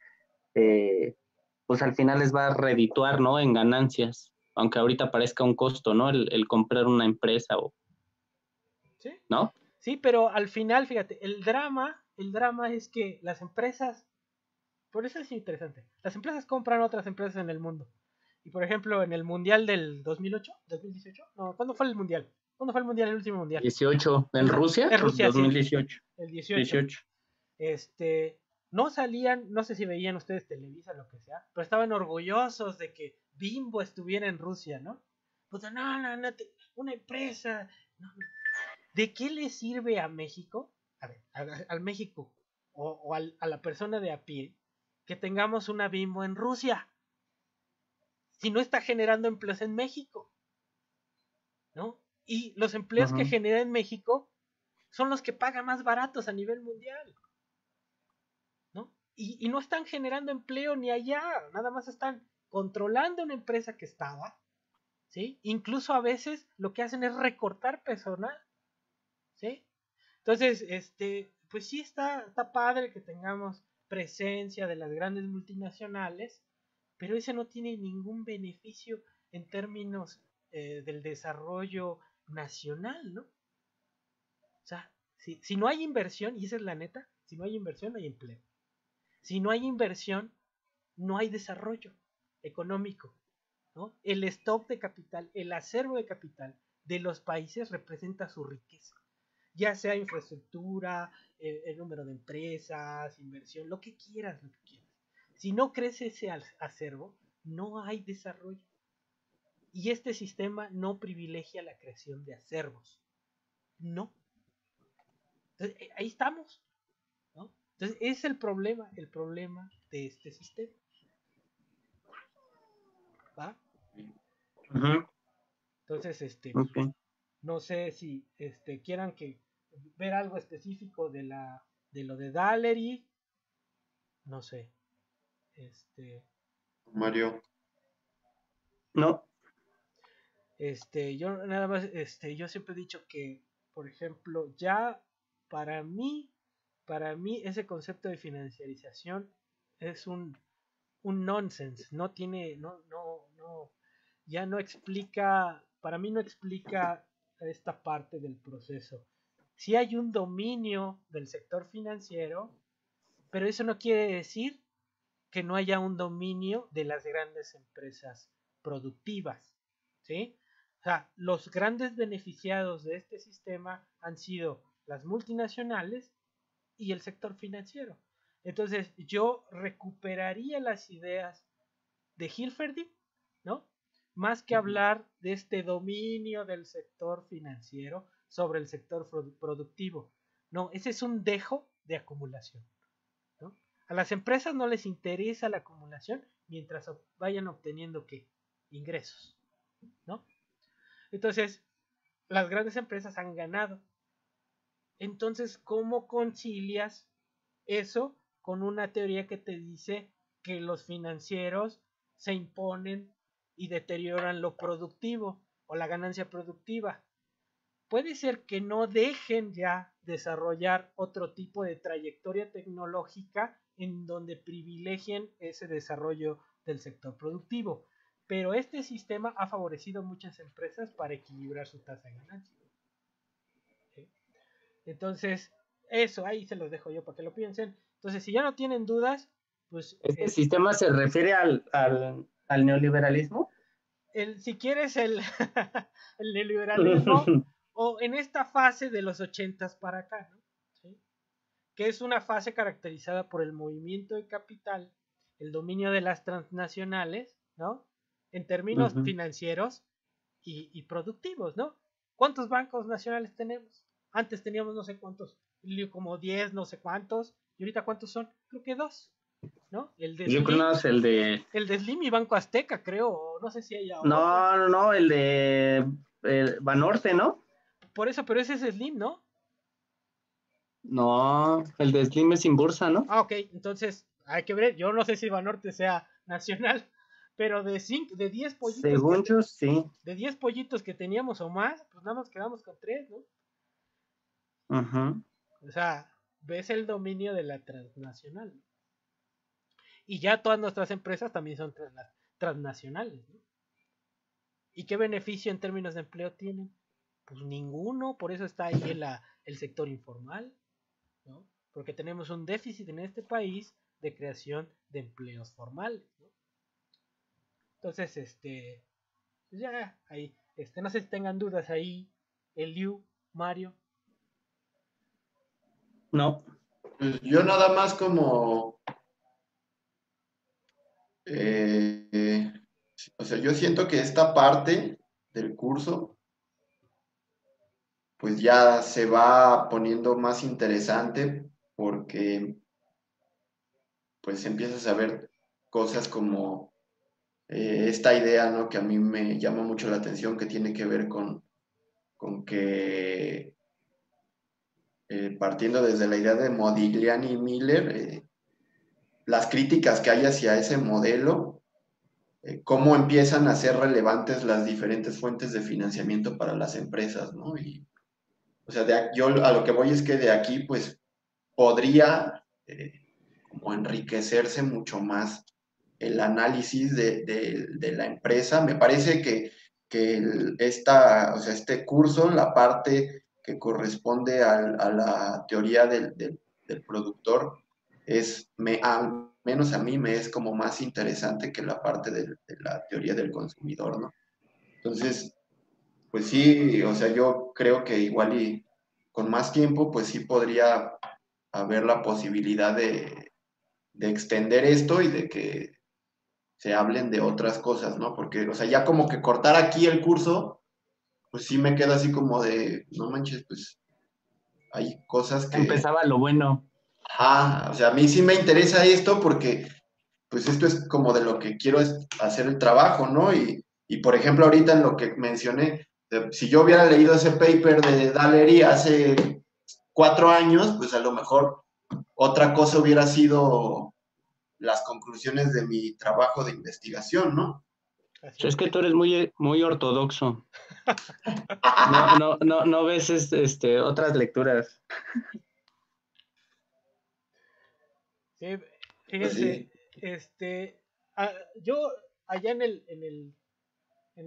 pues al final les va a redituar, ¿no? En ganancias, aunque ahorita parezca un costo, ¿no? El comprar una empresa ¿Sí? ¿no? Sí, pero al final, fíjate, el drama es que las empresas, por eso es interesante, las empresas compran otras empresas en el mundo. Y por ejemplo, en el Mundial del 2008, 2018, no, ¿cuándo fue el Mundial? ¿Cuándo fue el Mundial, el último Mundial? 18, ¿en Rusia? En Rusia, sí, 2018. el 18. 18. No salían, no sé si veían ustedes Televisa, lo que sea, pero estaban orgullosos de que Bimbo estuviera en Rusia, ¿no? Pues no, una empresa, no. ¿De qué le sirve a México, a ver, al México o a la persona de a pie, que tengamos una Bimbo en Rusia? Si no está generando empleos en México, ¿no? Y los empleos que genera en México son los que pagan más baratos a nivel mundial, ¿no? Y no están generando empleo ni allá, nada más están controlando una empresa que estaba, ¿sí? Incluso a veces lo que hacen es recortar personal, ¿sí? Entonces, pues sí está padre que tengamos presencia de las grandes multinacionales, pero ese no tiene ningún beneficio en términos del desarrollo nacional, ¿no? O sea, si no hay inversión, y esa es la neta, si no hay inversión, no hay empleo. Si no hay inversión, no hay desarrollo económico, ¿no? El stock de capital, el acervo de capital de los países representa su riqueza. ya sea infraestructura, el número de empresas, inversión, lo que quieras, lo que quieras. Si no crece ese acervo, no hay desarrollo. Y este sistema no privilegia la creación de acervos. No. Entonces, ahí estamos, ¿no? Entonces, ese es el problema de este sistema. ¿Va? Ujú. Entonces, Ok. no sé si quieran que ver algo específico de lo de Dallery, no sé. Mario. No. Yo nada más, yo siempre he dicho que, por ejemplo, ya para mí ese concepto de financiarización es un nonsense, no tiene, no, ya no explica, para mí no explica esta parte del proceso. Sí hay un dominio del sector financiero, pero eso no quiere decir que no haya un dominio de las grandes empresas productivas, ¿sí? O sea, los grandes beneficiados de este sistema han sido las multinacionales y el sector financiero. Entonces, yo recuperaría las ideas de Hilferty, ¿no? Más que hablar de este dominio del sector financiero sobre el sector productivo. No, ese es un dejo de acumulación, ¿no? A las empresas no les interesa la acumulación mientras vayan obteniendo ¿qué? Ingresos, ¿no? Entonces, las grandes empresas han ganado. Entonces, ¿cómo concilias eso con una teoría que te dice que los financieros se imponen y deterioran lo productivo o la ganancia productiva? Puede ser que no dejen ya desarrollar otro tipo de trayectoria tecnológica en donde privilegien ese desarrollo del sector productivo, pero este sistema ha favorecido a muchas empresas para equilibrar su tasa de ganancia. ¿Sí? Entonces, eso ahí se los dejo yo para que lo piensen. Entonces, si ya no tienen dudas, pues ¿Este sistema se refiere al neoliberalismo? si quieres el neoliberalismo o en esta fase de los 80s para acá, ¿no? ¿Sí? Que es una fase caracterizada por el movimiento de capital, el dominio de las transnacionales, ¿no? En términos financieros y productivos, ¿no? ¿Cuántos bancos nacionales tenemos? Antes teníamos no sé cuántos, como 10, no sé cuántos, y ahorita ¿cuántos son? Creo que 2, ¿no? El de Yo creo Slim, que es el de... el de Slim y Banco Azteca, creo, o no sé si haya otro. No, el de Banorte, ¿no? Por eso, pero ese es Slim, ¿no? No, el de Slim es sin bursa, ¿no? Ah, ok, entonces hay que ver. Yo no sé si Banorte sea nacional, pero de 10 pollitos Según yo, sí. de 10 pollitos que teníamos o más, pues nada más quedamos con 3, ¿no? Uh-huh. O sea, ves el dominio de la transnacional. Y ya todas nuestras empresas también son transnacionales, ¿no? ¿Y qué beneficio en términos de empleo tienen? Pues ninguno, por eso está ahí el sector informal, ¿no? Porque tenemos un déficit en este país de creación de empleos formales, ¿no? Entonces, pues ya, ahí, no sé si tengan dudas ahí, Eliu, Mario. No. Pues yo nada más como, o sea, yo siento que esta parte del curso, pues ya se va poniendo más interesante porque pues empiezas a ver cosas como esta idea, ¿no? Que a mí me llama mucho la atención, que tiene que ver con que partiendo desde la idea de Modigliani y Miller, las críticas que hay hacia ese modelo, cómo empiezan a ser relevantes las diferentes fuentes de financiamiento para las empresas, ¿no? Y, o sea, yo a lo que voy es que de aquí, pues, podría como enriquecerse mucho más el análisis de la empresa. Me parece que o sea, este curso, la parte que corresponde a la teoría del productor, al menos a mí me es como más interesante que la parte de la teoría del consumidor, ¿no? Entonces, pues sí, o sea, yo creo que igual y con más tiempo, pues sí podría haber la posibilidad de extender esto y de que se hablen de otras cosas, ¿no? Porque, o sea, ya como que cortar aquí el curso, pues sí me queda así como de, no manches, pues hay cosas que, Empezaba lo bueno. ajá, o sea, a mí sí me interesa esto porque, pues esto es como de lo que quiero hacer el trabajo, ¿no? Y por ejemplo, ahorita en lo que mencioné, si yo hubiera leído ese paper de Dallery hace 4 años, pues a lo mejor otra cosa hubiera sido las conclusiones de mi trabajo de investigación, ¿no? Así Es es. que tú eres muy, muy ortodoxo. No ves otras lecturas. Sí, Pues fíjense, sí. yo allá en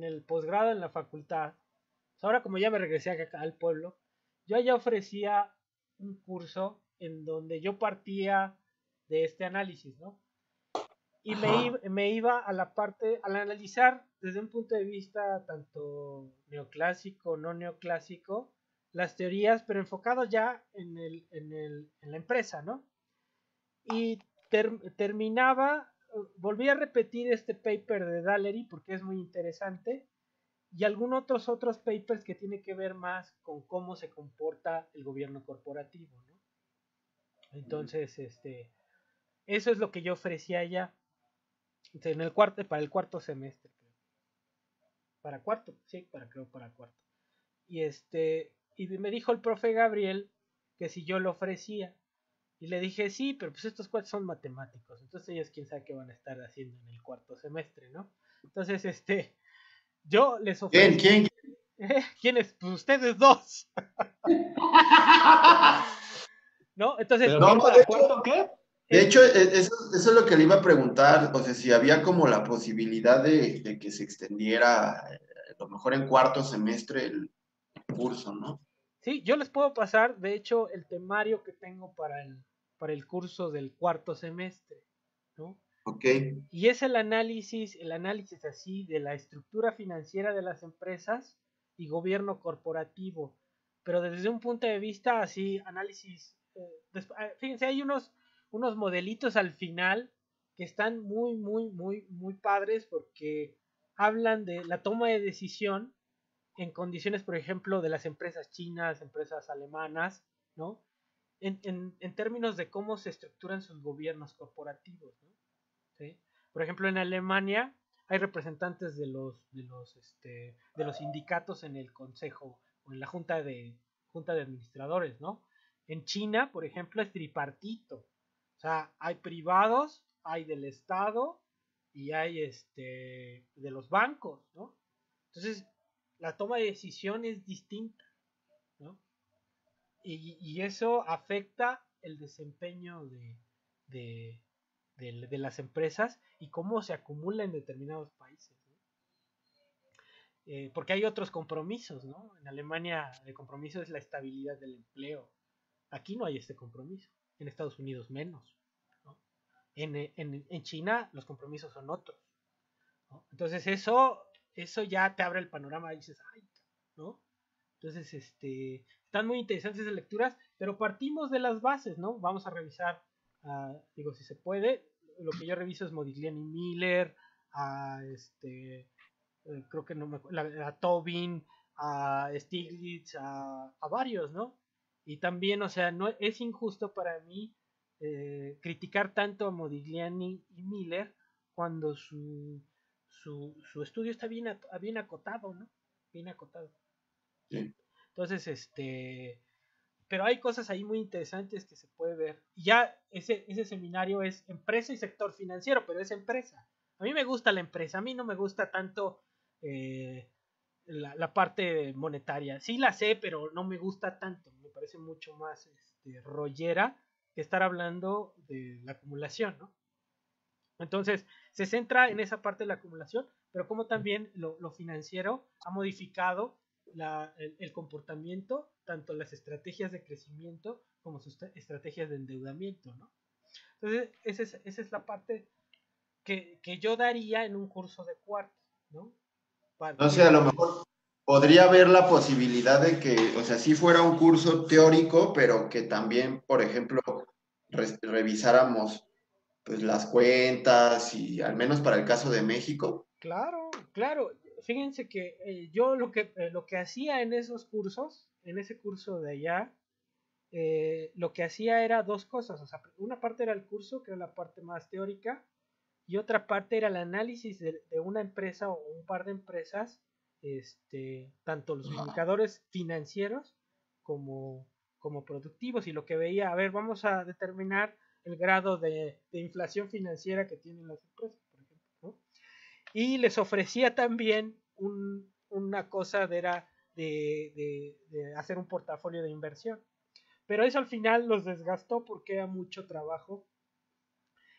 el posgrado en la facultad, pues ahora como ya me regresé acá al pueblo, yo allá ofrecía un curso en donde yo partía de este análisis, ¿no? Y me iba a la parte, al analizar desde un punto de vista tanto neoclásico, no neoclásico, las teorías, pero enfocado ya en la empresa, ¿no? Y terminaba, volví a repetir este paper de Dallery porque es muy interesante y algunos otros papers que tiene que ver más con cómo se comporta el gobierno corporativo, ¿no? Entonces, eso es lo que yo ofrecía ya en el para el cuarto semestre, para cuarto, sí, para cuarto. Y me dijo el profe Gabriel que si yo lo ofrecía. Y le dije, sí, pero pues estos cuates son matemáticos, entonces ellos quién sabe qué van a estar haciendo en el cuarto semestre, ¿no? Entonces, yo les ofrecí, ¿Quién? ¿quiénes? Pues ustedes dos, ¿no? Entonces, ¿Pero No, qué, para cuarto qué? de el, hecho, eso es lo que le iba a preguntar, o sea, si había como la posibilidad de que se extendiera, a lo mejor en cuarto semestre el curso, ¿no? sí, yo les puedo pasar, de hecho, el temario que tengo para el curso del cuarto semestre, ¿no? Ok. Y es el análisis así de la estructura financiera de las empresas y gobierno corporativo, pero desde un punto de vista así, análisis, fíjense, hay unos modelitos al final que están muy padres porque hablan de la toma de decisión en condiciones, por ejemplo, de las empresas chinas, empresas alemanas, ¿no? En términos de cómo se estructuran sus gobiernos corporativos, ¿no? ¿Sí? Por ejemplo, en Alemania hay representantes de los sindicatos en el consejo o en la junta de administradores, ¿no? En China, por ejemplo, es tripartito. O sea, hay privados, hay del Estado y hay de los bancos, ¿no? Entonces, la toma de decisión es distinta, ¿no? Y eso afecta el desempeño de, de las empresas y cómo se acumula en determinados países, ¿no? Porque hay otros compromisos, ¿no? En Alemania el compromiso es la estabilidad del empleo. Aquí no hay este compromiso. En Estados Unidos menos, ¿no? En China los compromisos son otros, ¿no? Entonces eso ya te abre el panorama y dices, ay, ¿no? Entonces, están muy interesantes esas lecturas, pero partimos de las bases, ¿no? Vamos a revisar, digo, si se puede, lo que yo reviso es Modigliani Miller, a creo que no me acuerdo, a Tobin, a Stiglitz, a varios, ¿no? Y también, o sea, no es injusto para mí criticar tanto a Modigliani y Miller cuando su estudio está bien acotado, ¿no? Bien acotado. Sí. Entonces, pero hay cosas ahí muy interesantes que se puede ver. Y ya ese seminario es empresa y sector financiero, pero es empresa. A mí me gusta la empresa, a mí no me gusta tanto la parte monetaria. Sí la sé, pero no me gusta tanto. Me parece mucho más rollera que estar hablando de la acumulación, ¿no? Entonces, se centra en esa parte de la acumulación, pero como también lo financiero ha modificado el comportamiento, tanto las estrategias de crecimiento como sus estrategias de endeudamiento, ¿no? Entonces, esa es la parte que yo daría en un curso de cuarto, ¿no? No sé, a lo Partiendo de eso. mejor podría haber la posibilidad de que, o sea, sí fuera un curso teórico, pero que también, por ejemplo, revisáramos pues las cuentas y al menos para el caso de México. Claro, claro. Fíjense que yo lo que hacía en esos cursos, en ese curso de allá, lo que hacía era dos cosas. O sea, una parte era el curso, que era la parte más teórica, y otra parte era el análisis de una empresa o un par de empresas, tanto los indicadores financieros como, como productivos. Y lo que veía, a ver, vamos a determinar el grado de inflación financiera que tienen las empresas, por ejemplo, ¿no? Y les ofrecía también una cosa de hacer un portafolio de inversión. Pero eso al final los desgastó porque era mucho trabajo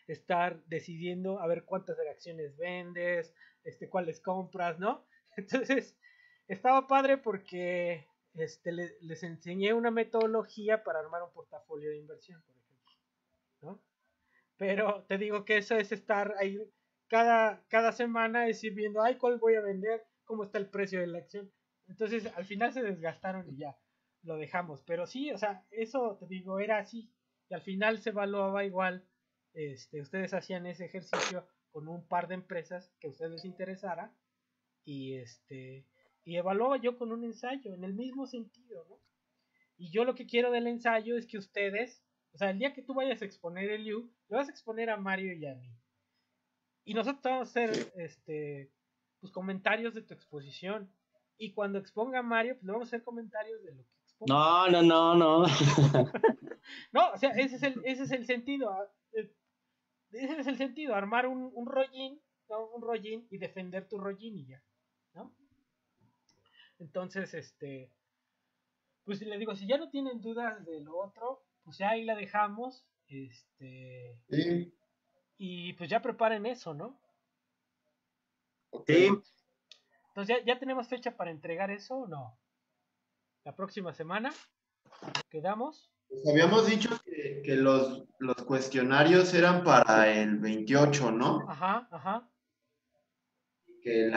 estar decidiendo a ver cuántas acciones vendes, cuáles compras, ¿no? Entonces, estaba padre porque les enseñé una metodología para armar un portafolio de inversión, por ejemplo, ¿no? Pero te digo que eso es estar ahí cada semana, es ir viendo, ay, cuál voy a vender, cómo está el precio de la acción. Entonces, al final se desgastaron y ya, lo dejamos. Pero sí, o sea, eso te digo, era así. Y al final se evaluaba igual. Ustedes hacían ese ejercicio con un par de empresas que a ustedes les interesara y y evaluaba yo con un ensayo en el mismo sentido, ¿no? Y yo lo que quiero del ensayo es que ustedes, o sea, el día que tú vayas a exponer el U, le vas a exponer a Mario y a mí. Y nosotros vamos a hacer pues, comentarios de tu exposición. Y cuando exponga Mario, pues le vamos a hacer comentarios de lo que exponga. No, no, no, no. No, o sea, ese es el sentido. Ese es el sentido, armar un rollín, ¿no? Un rollín y defender tu rollín y ya, ¿no? Entonces, pues le digo, si ya no tienen dudas de lo otro, pues ya ahí la dejamos, Sí, y pues ya preparen eso, ¿no? ok. Sí, Entonces ya tenemos fecha para entregar eso o no. La próxima semana, ¿quedamos? Pues habíamos dicho que los cuestionarios eran para el 28, ¿no? Ajá, ajá. Que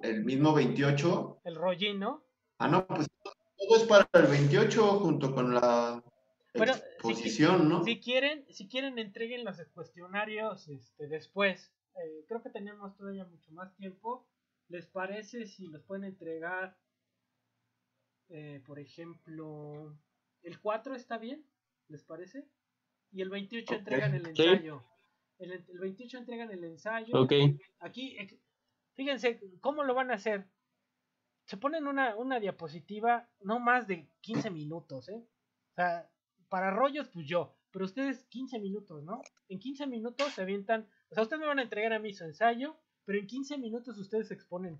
el mismo 28. El rollín, ¿no? Ah, no, pues todo es para el 28 junto con la Bueno, exposición, ¿no? si quieren entreguen los cuestionarios después. Creo que tenemos todavía mucho más tiempo. ¿Les parece si los pueden entregar, por ejemplo, el 4 está bien? ¿Les parece? Y el 28 Ok. entregan el sí, ensayo. El 28 entregan el ensayo. ok. Aquí, fíjense, ¿cómo lo van a hacer? Se ponen una diapositiva no más de 15 minutos, ¿eh? O sea, para rollos, pues yo, pero ustedes 15 minutos, ¿no? En 15 minutos se avientan, o sea, ustedes me van a entregar a mí su ensayo, pero en 15 minutos ustedes exponen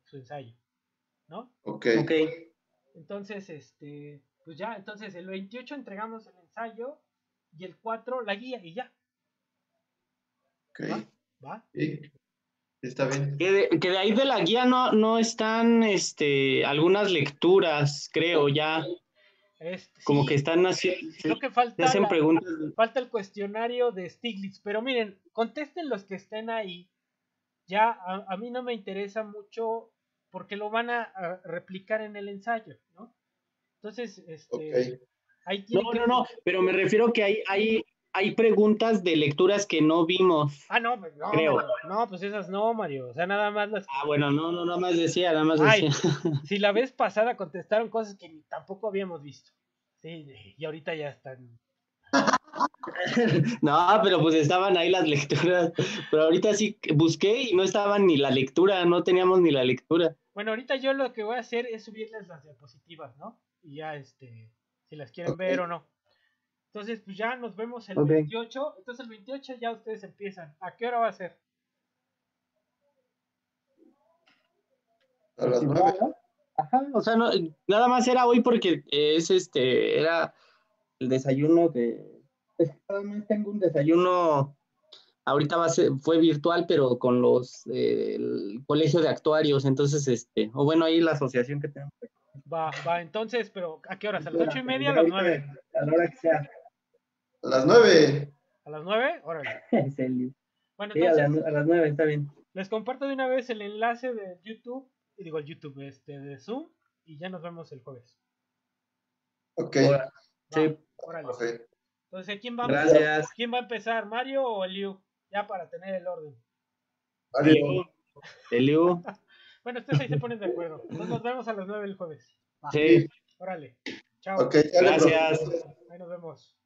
su ensayo, ¿no? Ok. Ok. Entonces, pues ya, entonces el 28 entregamos el ensayo y el 4 la guía y ya, Ok. ¿va? ¿Va? Sí, está bien. Que de ahí de la guía no están algunas lecturas, creo, ya. Como que Sí, están haciendo, creo que se hacen preguntas. falta el cuestionario de Stiglitz, pero miren, contesten los que estén ahí. Ya a mí no me interesa mucho porque lo van a replicar en el ensayo, ¿no? Entonces, Ok. ahí No, tienen que... no, no, pero me refiero que hay preguntas de lecturas que no vimos, Ah, no, pues no, creo. Mario. No, pues esas no, Mario. O sea, nada más las Ah, que... bueno, no, no, nada más decía. Ay, si la vez pasada contestaron cosas que tampoco habíamos visto. Sí, y ahorita ya están... No, pero pues estaban ahí las lecturas. Pero ahorita sí busqué y no estaban ni la lectura, no teníamos ni la lectura. Bueno, ahorita yo lo que voy a hacer es subirles las diapositivas, ¿no? Y ya, si las quieren Ok. ver o no. Entonces, pues ya nos vemos el Ok. 28. Entonces, el 28 ya ustedes empiezan. ¿A qué hora va a ser? A las 9. Ajá, o sea, no, nada más era hoy porque era el desayuno nada más tengo un desayuno, ahorita fue virtual, pero con el colegio de actuarios, entonces, o bueno, ahí la asociación que tenemos. Va, entonces, pero ¿a qué horas? ¿A las Pero 8:30? ¿A ya las ahorita, 9? a la hora que sea. A las 9. ¿A las 9? Órale. Es Bueno, Sí, a entonces, las 9 está bien. les comparto de una vez el enlace de YouTube digo el YouTube, de Zoom, y ya nos vemos el jueves. Ok, Ahora, sí, Órale. profe. Entonces, ¿quién va a gracias. ¿Quién va a empezar, Mario o Eliu? Ya para tener el orden. Eliu. Eliu. Bueno, ustedes ahí se ponen de acuerdo. Entonces nos vemos a las 9 el jueves. Va. Sí, Órale. Chao. Ok, sale, profe. gracias. Ahí nos vemos.